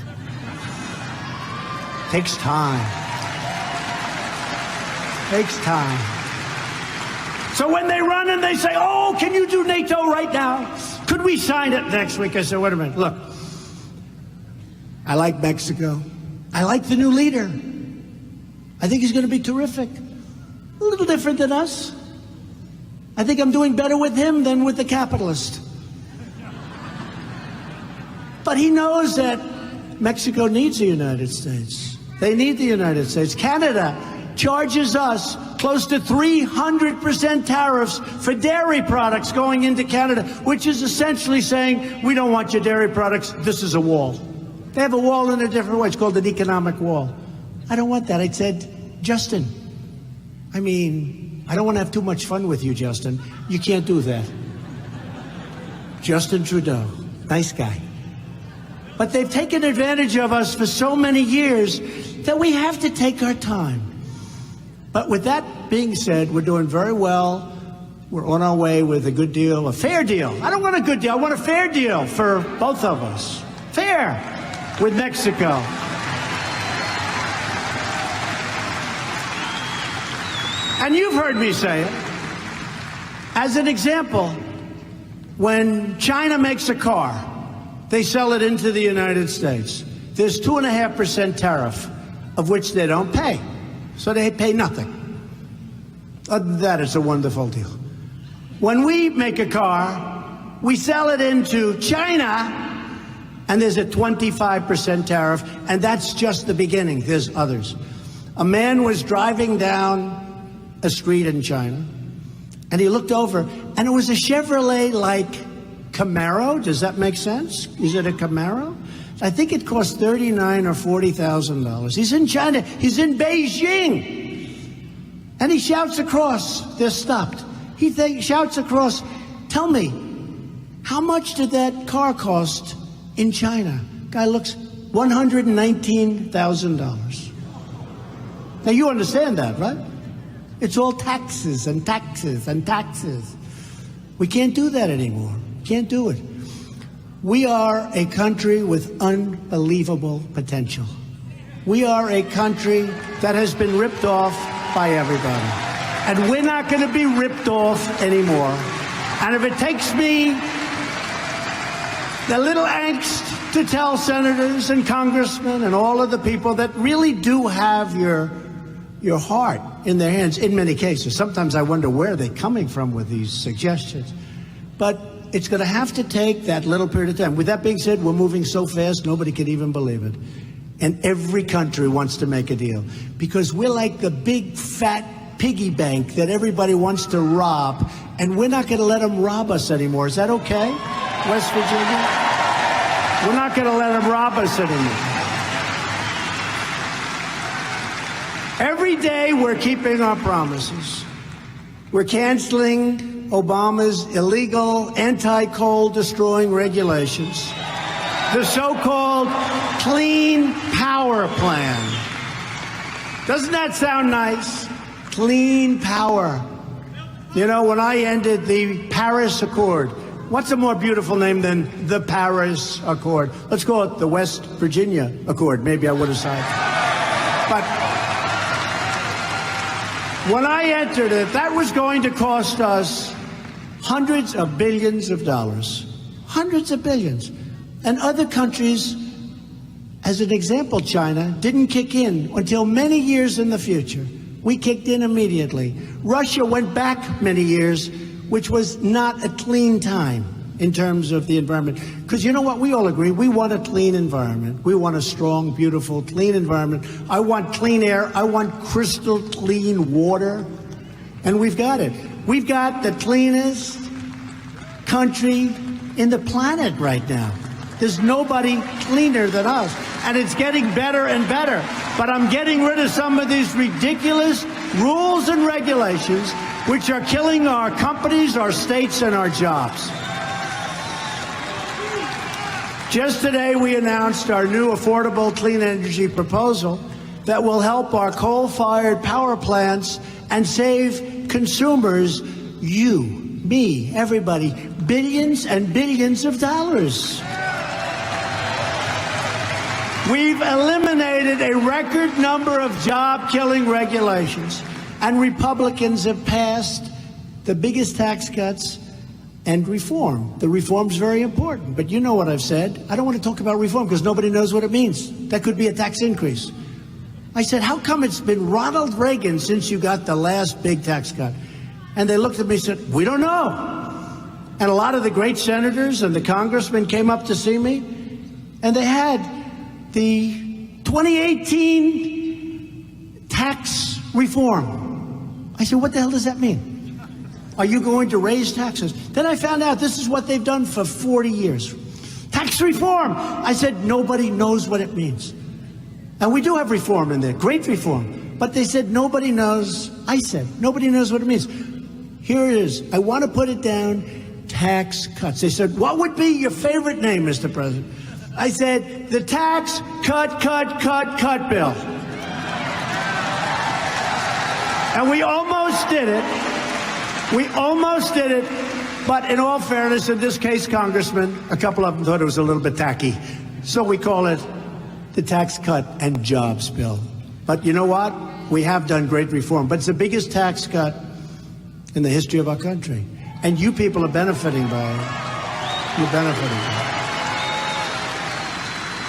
Takes time. Takes time. So when they run and they say, oh, can you do NATO right now? Could we sign it next week? I said, wait a minute. Look, I like Mexico. I like the new leader. I think he's going to be terrific. A little different than us. I think I'm doing better with him than with the capitalist. But he knows that Mexico needs the United States. They need the United States. Canada charges us close to 300% tariffs for dairy products going into Canada, which is essentially saying, we don't want your dairy products. This is a wall. They have a wall in a different way. It's called an economic wall. I don't want that. I said, Justin, I mean, I don't want to have too much fun with you, Justin. You can't do that. Justin Trudeau, nice guy. But they've taken advantage of us for so many years that we have to take our time. But with that being said, we're doing very well. We're on our way with a good deal, a fair deal. I don't want a good deal. I want a fair deal for both of us. Fair with Mexico. And you've heard me say it. As an example, When China makes a car, they sell it into the United States. There's 2.5% tariff, of which they don't pay. So they pay nothing. Other than that, it's a wonderful deal. When we make a car, we sell it into China, and there's a 25% tariff, and that's just the beginning. There's others. A man was driving down a street in China, and he looked over, and it was a Chevrolet-like Camaro. Does that make sense? Is it a Camaro? I think it cost $39,000 or $40,000. He's in China. He's in Beijing. And he shouts across. They're stopped. He shouts across, tell me, how much did that car cost in China? Guy looks, $119,000. Now, you understand that, right? It's all taxes and taxes and taxes. We can't do that anymore. Can't do it. We are a country with unbelievable potential. We are a country that has been ripped off by everybody. And we're not going to be ripped off anymore. And if it takes me the little angst to tell senators and congressmen and all of the people that really do have your heart in their hands, in many cases. Sometimes I wonder where they're coming from with these suggestions. But it's going to have to take that little period of time. With that being said, we're moving so fast, nobody can even believe it. And every country wants to make a deal. Because we're like the big, fat piggy bank that everybody wants to rob. And we're not going to let them rob us anymore. Is that okay, West Virginia? We're not going to let them rob us anymore. Every day we're keeping our promises. We're canceling Obama's illegal anti-coal destroying regulations. The so-called Clean Power Plan. Doesn't that sound nice? Clean power. You know, when I ended the Paris Accord, what's a more beautiful name than the Paris Accord? Let's call it the West Virginia Accord. Maybe I would have signed. But when I entered it, that was going to cost us hundreds of billions of dollars. Hundreds of billions. And other countries, as an example, China, didn't kick in until many years in the future. We kicked in immediately. Russia went back many years, which was not a clean time in terms of the environment. Because you know what? We all agree. We want a clean environment. We want a strong, beautiful, clean environment. I want clean air. I want crystal clean water. And we've got it. We've got the cleanest country in the planet right now. There's nobody cleaner than us. And it's getting better and better. But I'm getting rid of some of these ridiculous rules and regulations which are killing our companies, our states, and our jobs. Just today, we announced our new affordable clean energy proposal that will help our coal-fired power plants and save consumers, you, me, everybody, billions and billions of dollars. We've eliminated a record number of job-killing regulations, and Republicans have passed the biggest tax cuts and reform. The reform's very important, but you know what I've said. I don't want to talk about reform because nobody knows what it means. That could be a tax increase. I said, how come it's been Ronald Reagan since you got the last big tax cut? And they looked at me and said, we don't know. And a lot of the great senators and the congressmen came up to see me, and they had the 2018 tax reform. I said, what the hell does that mean? Are you going to raise taxes? Then I found out this is what they've done for 40 years. Tax reform. I said, nobody knows what it means. And we do have reform in there, great reform. But they said, nobody knows. I said, nobody knows what it means. Here it is. I want to put it down, tax cuts. They said, what would be your favorite name, Mr. President? I said, the tax cut bill. And we almost did it. We almost did it. But in all fairness, in this case, Congressman, a couple of them thought it was a little bit tacky. So we call it the Tax Cut and Jobs Bill. But you know what? We have done great reform. But it's the biggest tax cut in the history of our country. And you people are benefiting by it. You're benefiting.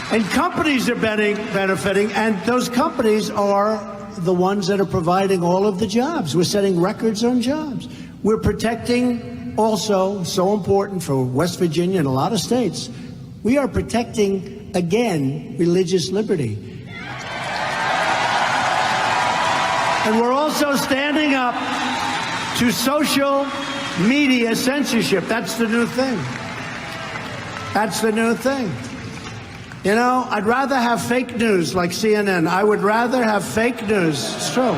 And companies are benefiting, and those companies are the ones that are providing all of the jobs. We're setting records on jobs. We're protecting, also, so important for West Virginia and a lot of states, we are protecting, again, religious liberty. And we're also standing up to social media censorship. That's the new thing. That's the new thing. You know, I'd rather have fake news like CNN. I would rather have fake news, it's true,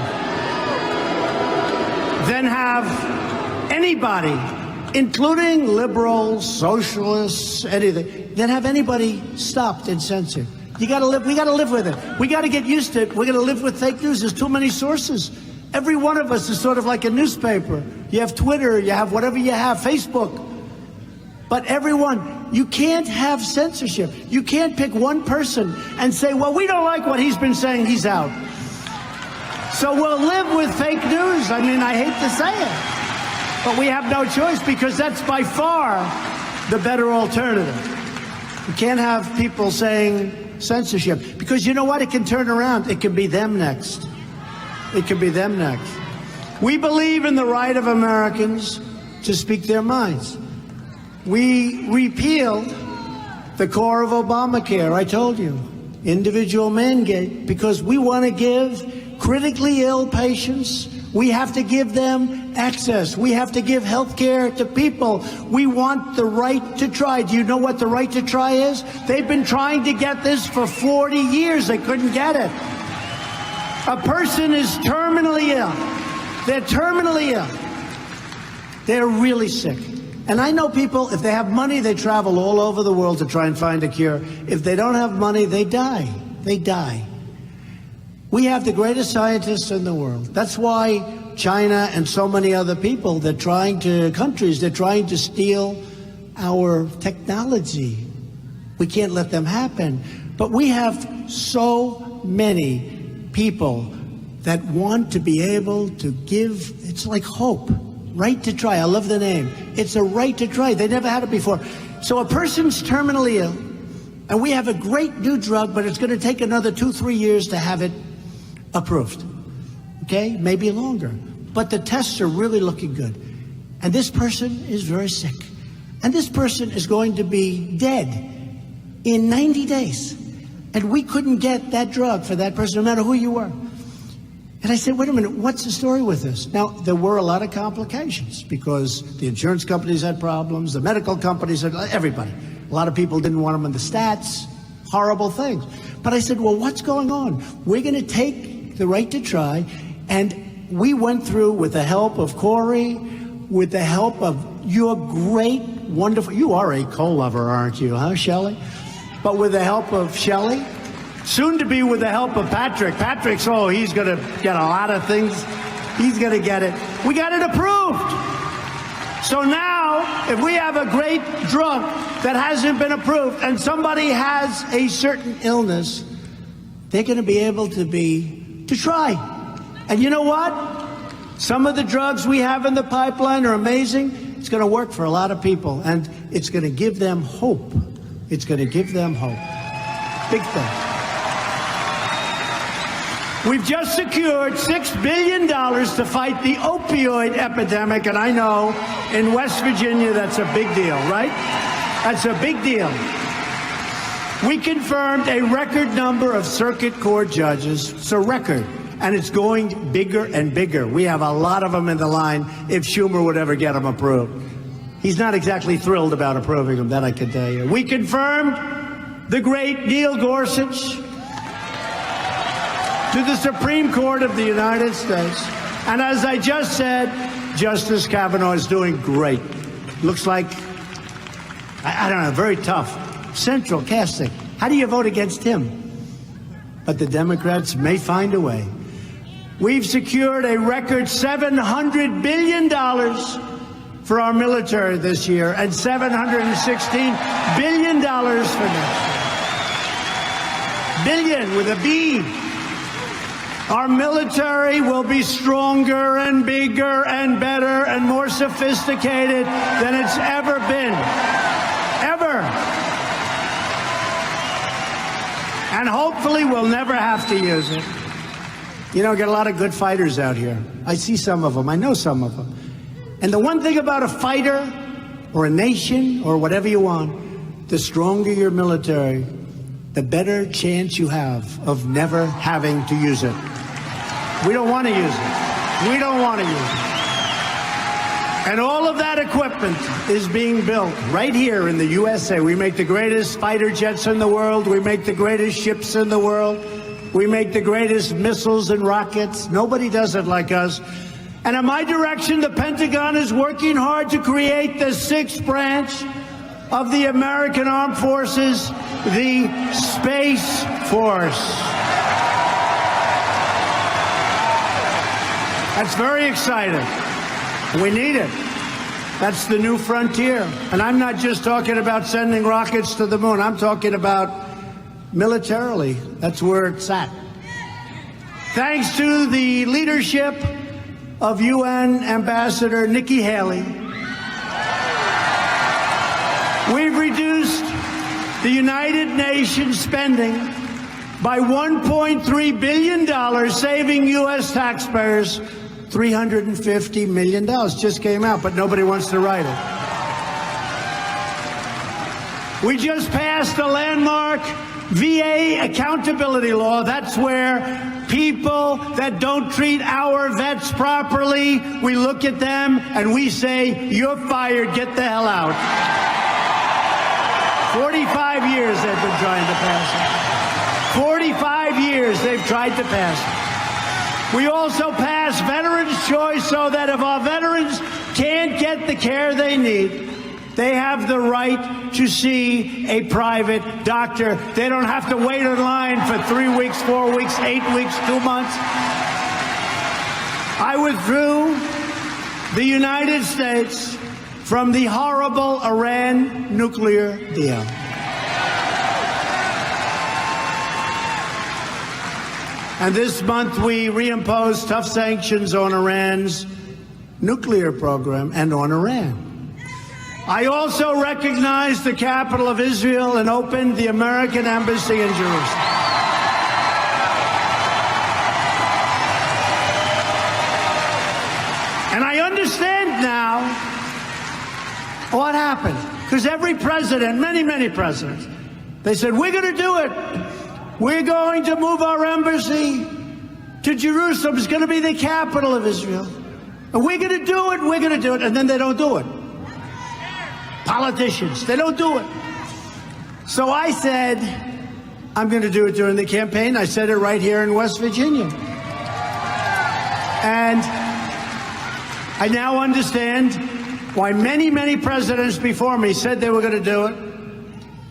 than have anybody, including liberals, socialists, anything, than have anybody stopped and censored. We got to live with it. We got to get used to it. We're going to live with fake news. There's too many sources. Every one of us is sort of like a newspaper. You have Twitter, you have whatever you have, Facebook. But everyone, you can't have censorship. You can't pick one person and say, well, we don't like what he's been saying, he's out. So we'll live with fake news. I mean, I hate to say it, but we have no choice because that's by far the better alternative. You can't have people saying censorship because you know what? It can turn around. It can be them next. It can be them next. We believe in the right of Americans to speak their minds. We repealed the core of Obamacare, I told you, individual mandate, because we want to give critically ill patients, we have to give them access. We have to give health care to people. We want the right to try. Do you know what the right to try is? They've been trying to get this for 40 years. They couldn't get it. A person is terminally ill. They're terminally ill. They're really sick. And I know people, if they have money, they travel all over the world to try and find a cure. If they don't have money, they die. They die. We have the greatest scientists in the world. That's why China and so many other people, they're trying to steal our technology. We can't let them happen. But we have so many people that want to be able to give, it's like hope. Right to try. I love the name. It's a right to try. They never had it before. So a person's terminally ill, and we have a great new drug, but it's going to take another 2-3 years to have it approved. Okay? Maybe longer. But the tests are really looking good. And this person is very sick. And this person is going to be dead in 90 days. And we couldn't get that drug for that person, no matter who you were. And I said, wait a minute, what's the story with this? Now, there were a lot of complications because the insurance companies had problems, the medical companies had, everybody. A lot of people didn't want them in the stats, horrible things. But I said, well, what's going on? We're going to take the right to try, and we went through, with the help of Corey, with the help of your great, wonderful, you are a coal lover, aren't you, huh, Shelley? But with the help of Shelley, soon to be with the help of Patrick. Patrick's, he's going to get a lot of things. He's going to get it. We got it approved. So now, if we have a great drug that hasn't been approved and somebody has a certain illness, they're going to be able to try. And you know what? Some of the drugs we have in the pipeline are amazing. It's going to work for a lot of people, and it's going to give them hope. It's going to give them hope. Big thing. We've just secured $6 billion to fight the opioid epidemic, and I know in West Virginia that's a big deal, right? That's a big deal. We confirmed a record number of circuit court judges. It's a record, and it's going bigger and bigger. We have a lot of them in the line if Schumer would ever get them approved. He's not exactly thrilled about approving them, that I can tell you. We confirmed the great Neil Gorsuch to the Supreme Court of the United States. And as I just said, Justice Kavanaugh is doing great. Looks like, I don't know, very tough. Central casting. How do you vote against him? But the Democrats may find a way. We've secured a record $700 billion for our military this year and $716 billion for next year. Billion with a B. Our military will be stronger and bigger and better and more sophisticated than it's ever been. And hopefully we'll never have to use it. You know, get a lot of good fighters out here. I see some of them. I know some of them. And the one thing about a fighter or a nation or whatever you want, the stronger your military, the better chance you have of never having to use it. We don't want to use it. We don't want to use it. And all of that equipment is being built right here in the USA. We make the greatest fighter jets in the world. We make the greatest ships in the world. We make the greatest missiles and rockets. Nobody does it like us. And in my direction, the Pentagon is working hard to create the sixth branch of the American Armed Forces, the Space Force. That's very exciting. We need it. That's the new frontier. And I'm not just talking about sending rockets to the moon. I'm talking about militarily. That's where it's at. Thanks to the leadership of UN Ambassador Nikki Haley, we've reduced the United Nations spending by $1.3 billion, saving U.S. taxpayers $350 million. Just came out, but nobody wants to write it. We just passed a landmark VA accountability law. That's where people that don't treat our vets properly, we look at them and we say, you're fired, get the hell out. 45 years they've been trying to pass it. 45 years they've tried to pass it. We also passed Veterans' Choice so that if our veterans can't get the care they need, they have the right to see a private doctor. They don't have to wait in line for 3 weeks, 4 weeks, 8 weeks, 2 months. I withdrew the United States from the horrible Iran nuclear deal. And this month we reimposed tough sanctions on Iran's nuclear program and on Iran. I also recognized the capital of Israel and opened the American embassy in Jerusalem. And I understand now what happened. Because every president, many presidents, they said, we're going to do it. We're going to move our embassy to Jerusalem. It's going to be the capital of Israel. And we're going to do it. We're going to do it. And then they don't do it. Politicians, they don't do it. So I said, I'm going to do it during the campaign. I said it right here in West Virginia. And I now understand why many presidents before me said they were going to do it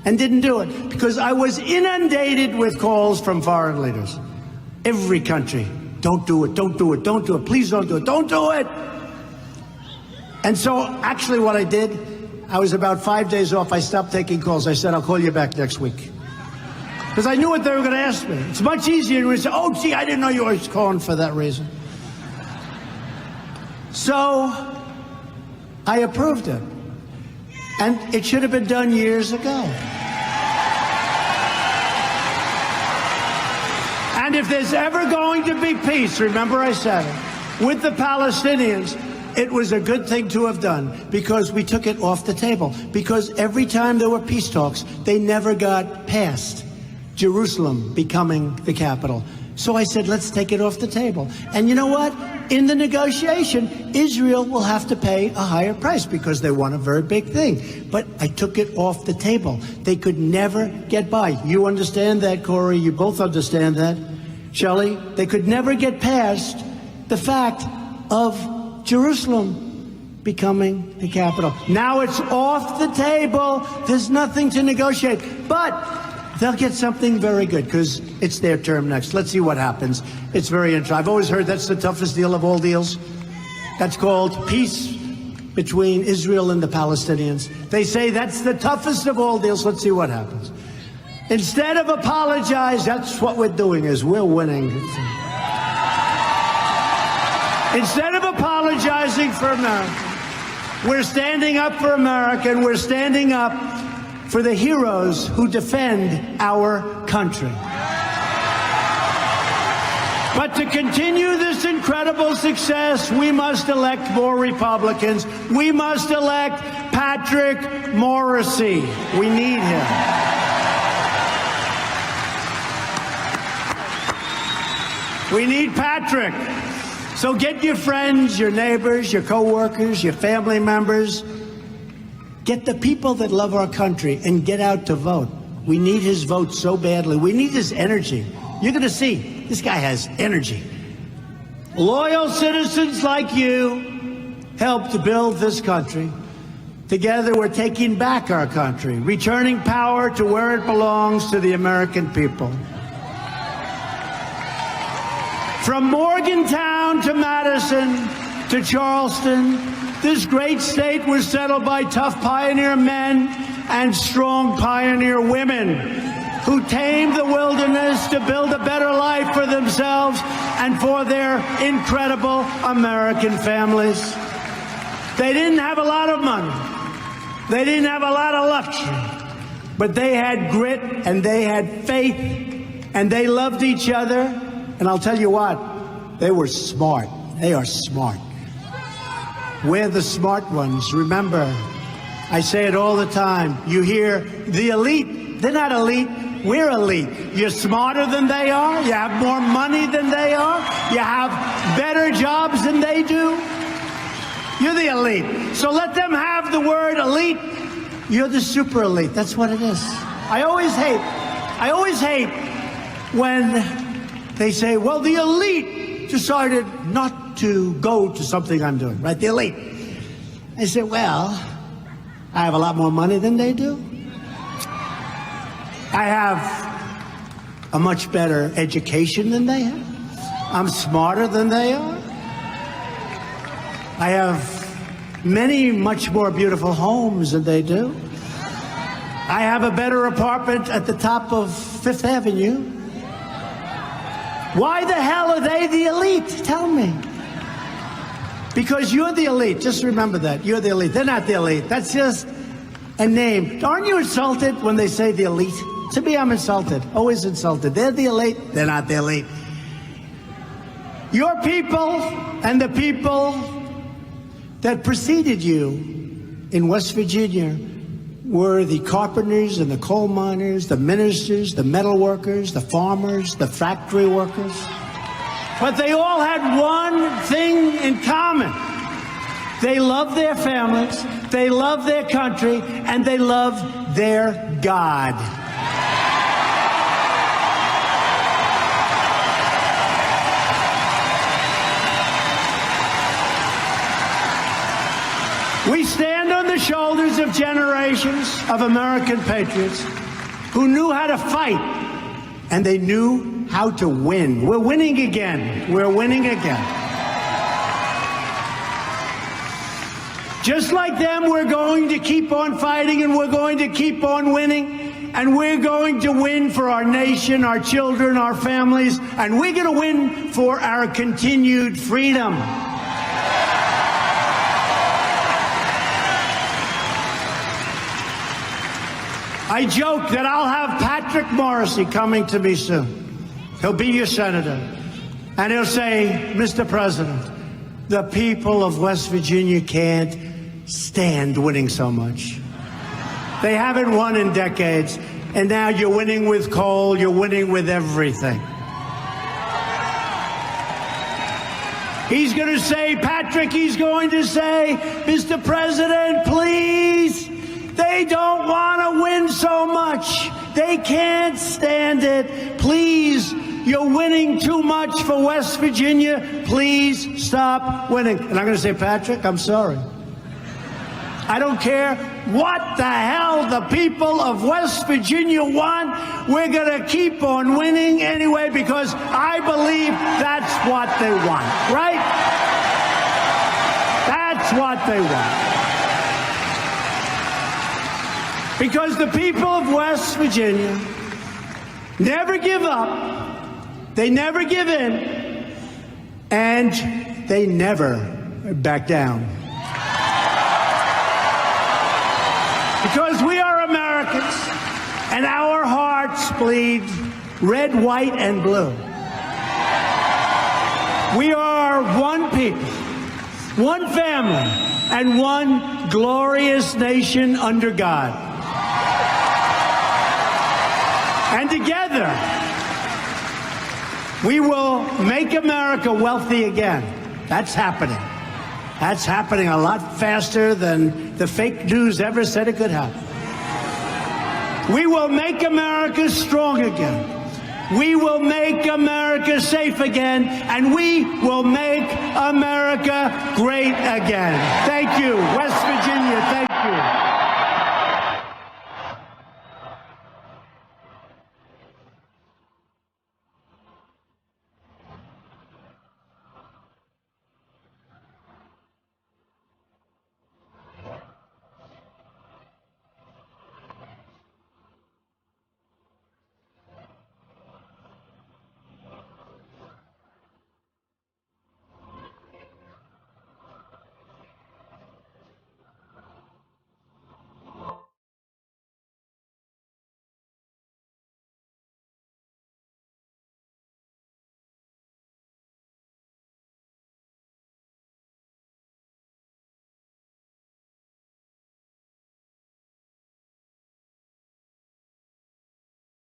and didn't do it. Because I was inundated with calls from foreign leaders. Every country, don't do it, don't do it, don't do it, please don't do it, don't do it. And so actually what I did, I was about 5 days off. I stopped taking calls. I said, I'll call you back next week. Because I knew what they were going to ask me. It's much easier to say, oh, gee, I didn't know you were calling for that reason. So I approved it. And it should have been done years ago. And if there's ever going to be peace, remember I said it, with the Palestinians, it was a good thing to have done because we took it off the table. Because every time there were peace talks, they never got past Jerusalem becoming the capital. So I said, let's take it off the table. And you know what? In the negotiation, Israel will have to pay a higher price because they want a very big thing. But I took it off the table. They could never get by. You understand that, Corey? You both understand that, Shelley? They could never get past the fact of Jerusalem becoming the capital. Now it's off the table. There's nothing to negotiate. But they'll get something very good because it's their term next. Let's see what happens. It's very interesting. I've always heard that's the toughest deal of all deals. That's called peace between Israel and the Palestinians. They say that's the toughest of all deals. Let's see what happens. Instead of apologize, that's what we're doing is we're winning. Instead of apologizing for America, we're standing up for America and we're standing up for the heroes who defend our country. But to continue this incredible success, we must elect more Republicans. We must elect Patrick Morrissey. We need him. We need Patrick. So get your friends, your neighbors, your co-workers, your family members. Get the people that love our country and get out to vote. We need his vote so badly. We need his energy. You're going to see. This guy has energy. Loyal citizens like you helped build this country. Together, we're taking back our country, returning power to where it belongs, to the American people. From Morgantown to Madison to Charleston, this great state was settled by tough pioneer men and strong pioneer women who tamed the wilderness to build a better life for themselves and for their incredible American families. They didn't have a lot of money. They didn't have a lot of luxury. But they had grit and they had faith and they loved each other. And I'll tell you what, they were smart. They are smart. We're the smart ones. Remember, I say it all the time. You hear the elite. They're not elite. We're elite. You're smarter than they are. You have more money than they are. You have better jobs than they do. You're the elite. So let them have the word elite. You're the super elite. That's what it is. I always hate when they say, well, the elite decided not to go to something I'm doing, right? The elite. I say, well, I have a lot more money than they do. I have a much better education than they have. I'm smarter than they are. I have many much more beautiful homes than they do. I have a better apartment at the top of Fifth Avenue. Why the hell are they the elite? Tell me. Because you're the elite. Just remember that. You're the elite. They're not the elite. That's just a name. Aren't you insulted when they say the elite? To me, I'm insulted. Always insulted. They're the elite. They're not the elite. Your people and the people that preceded you in West Virginia were the carpenters and the coal miners, the ministers, the metal workers, the farmers, the factory workers. But they all had one thing in common. They loved their families, they loved their country, and they loved their God. We stand on the shoulders of generations of American patriots who knew how to fight, and they knew how to win. We're winning again. We're winning again. Just like them, we're going to keep on fighting, and we're going to keep on winning, and we're going to win for our nation, our children, our families, and we're going to win for our continued freedom. I joke that I'll have Patrick Morrissey coming to me soon. He'll be your senator. And he'll say, Mr. President, the people of West Virginia can't stand winning so much. They haven't won in decades. And now you're winning with coal. You're winning with everything. He's going to say, Patrick, he's going to say, Mr. President, please. They don't want to win so much. They can't stand it. Please, you're winning too much for West Virginia. Please stop winning. And I'm going to say, Patrick, I'm sorry. I don't care what the hell the people of West Virginia want. We're going to keep on winning anyway because I believe that's what they want, right? That's what they want. Because the people of West Virginia never give up, they never give in, and they never back down. Because we are Americans, hearts bleed red, white, and blue. We are one people, one family, and one glorious nation under God. And together, we will make America wealthy again. That's happening. That's happening a lot faster than the fake news ever said it could happen. We will make America strong again. We will make America safe again, and we will make America great again. Thank you, West Virginia.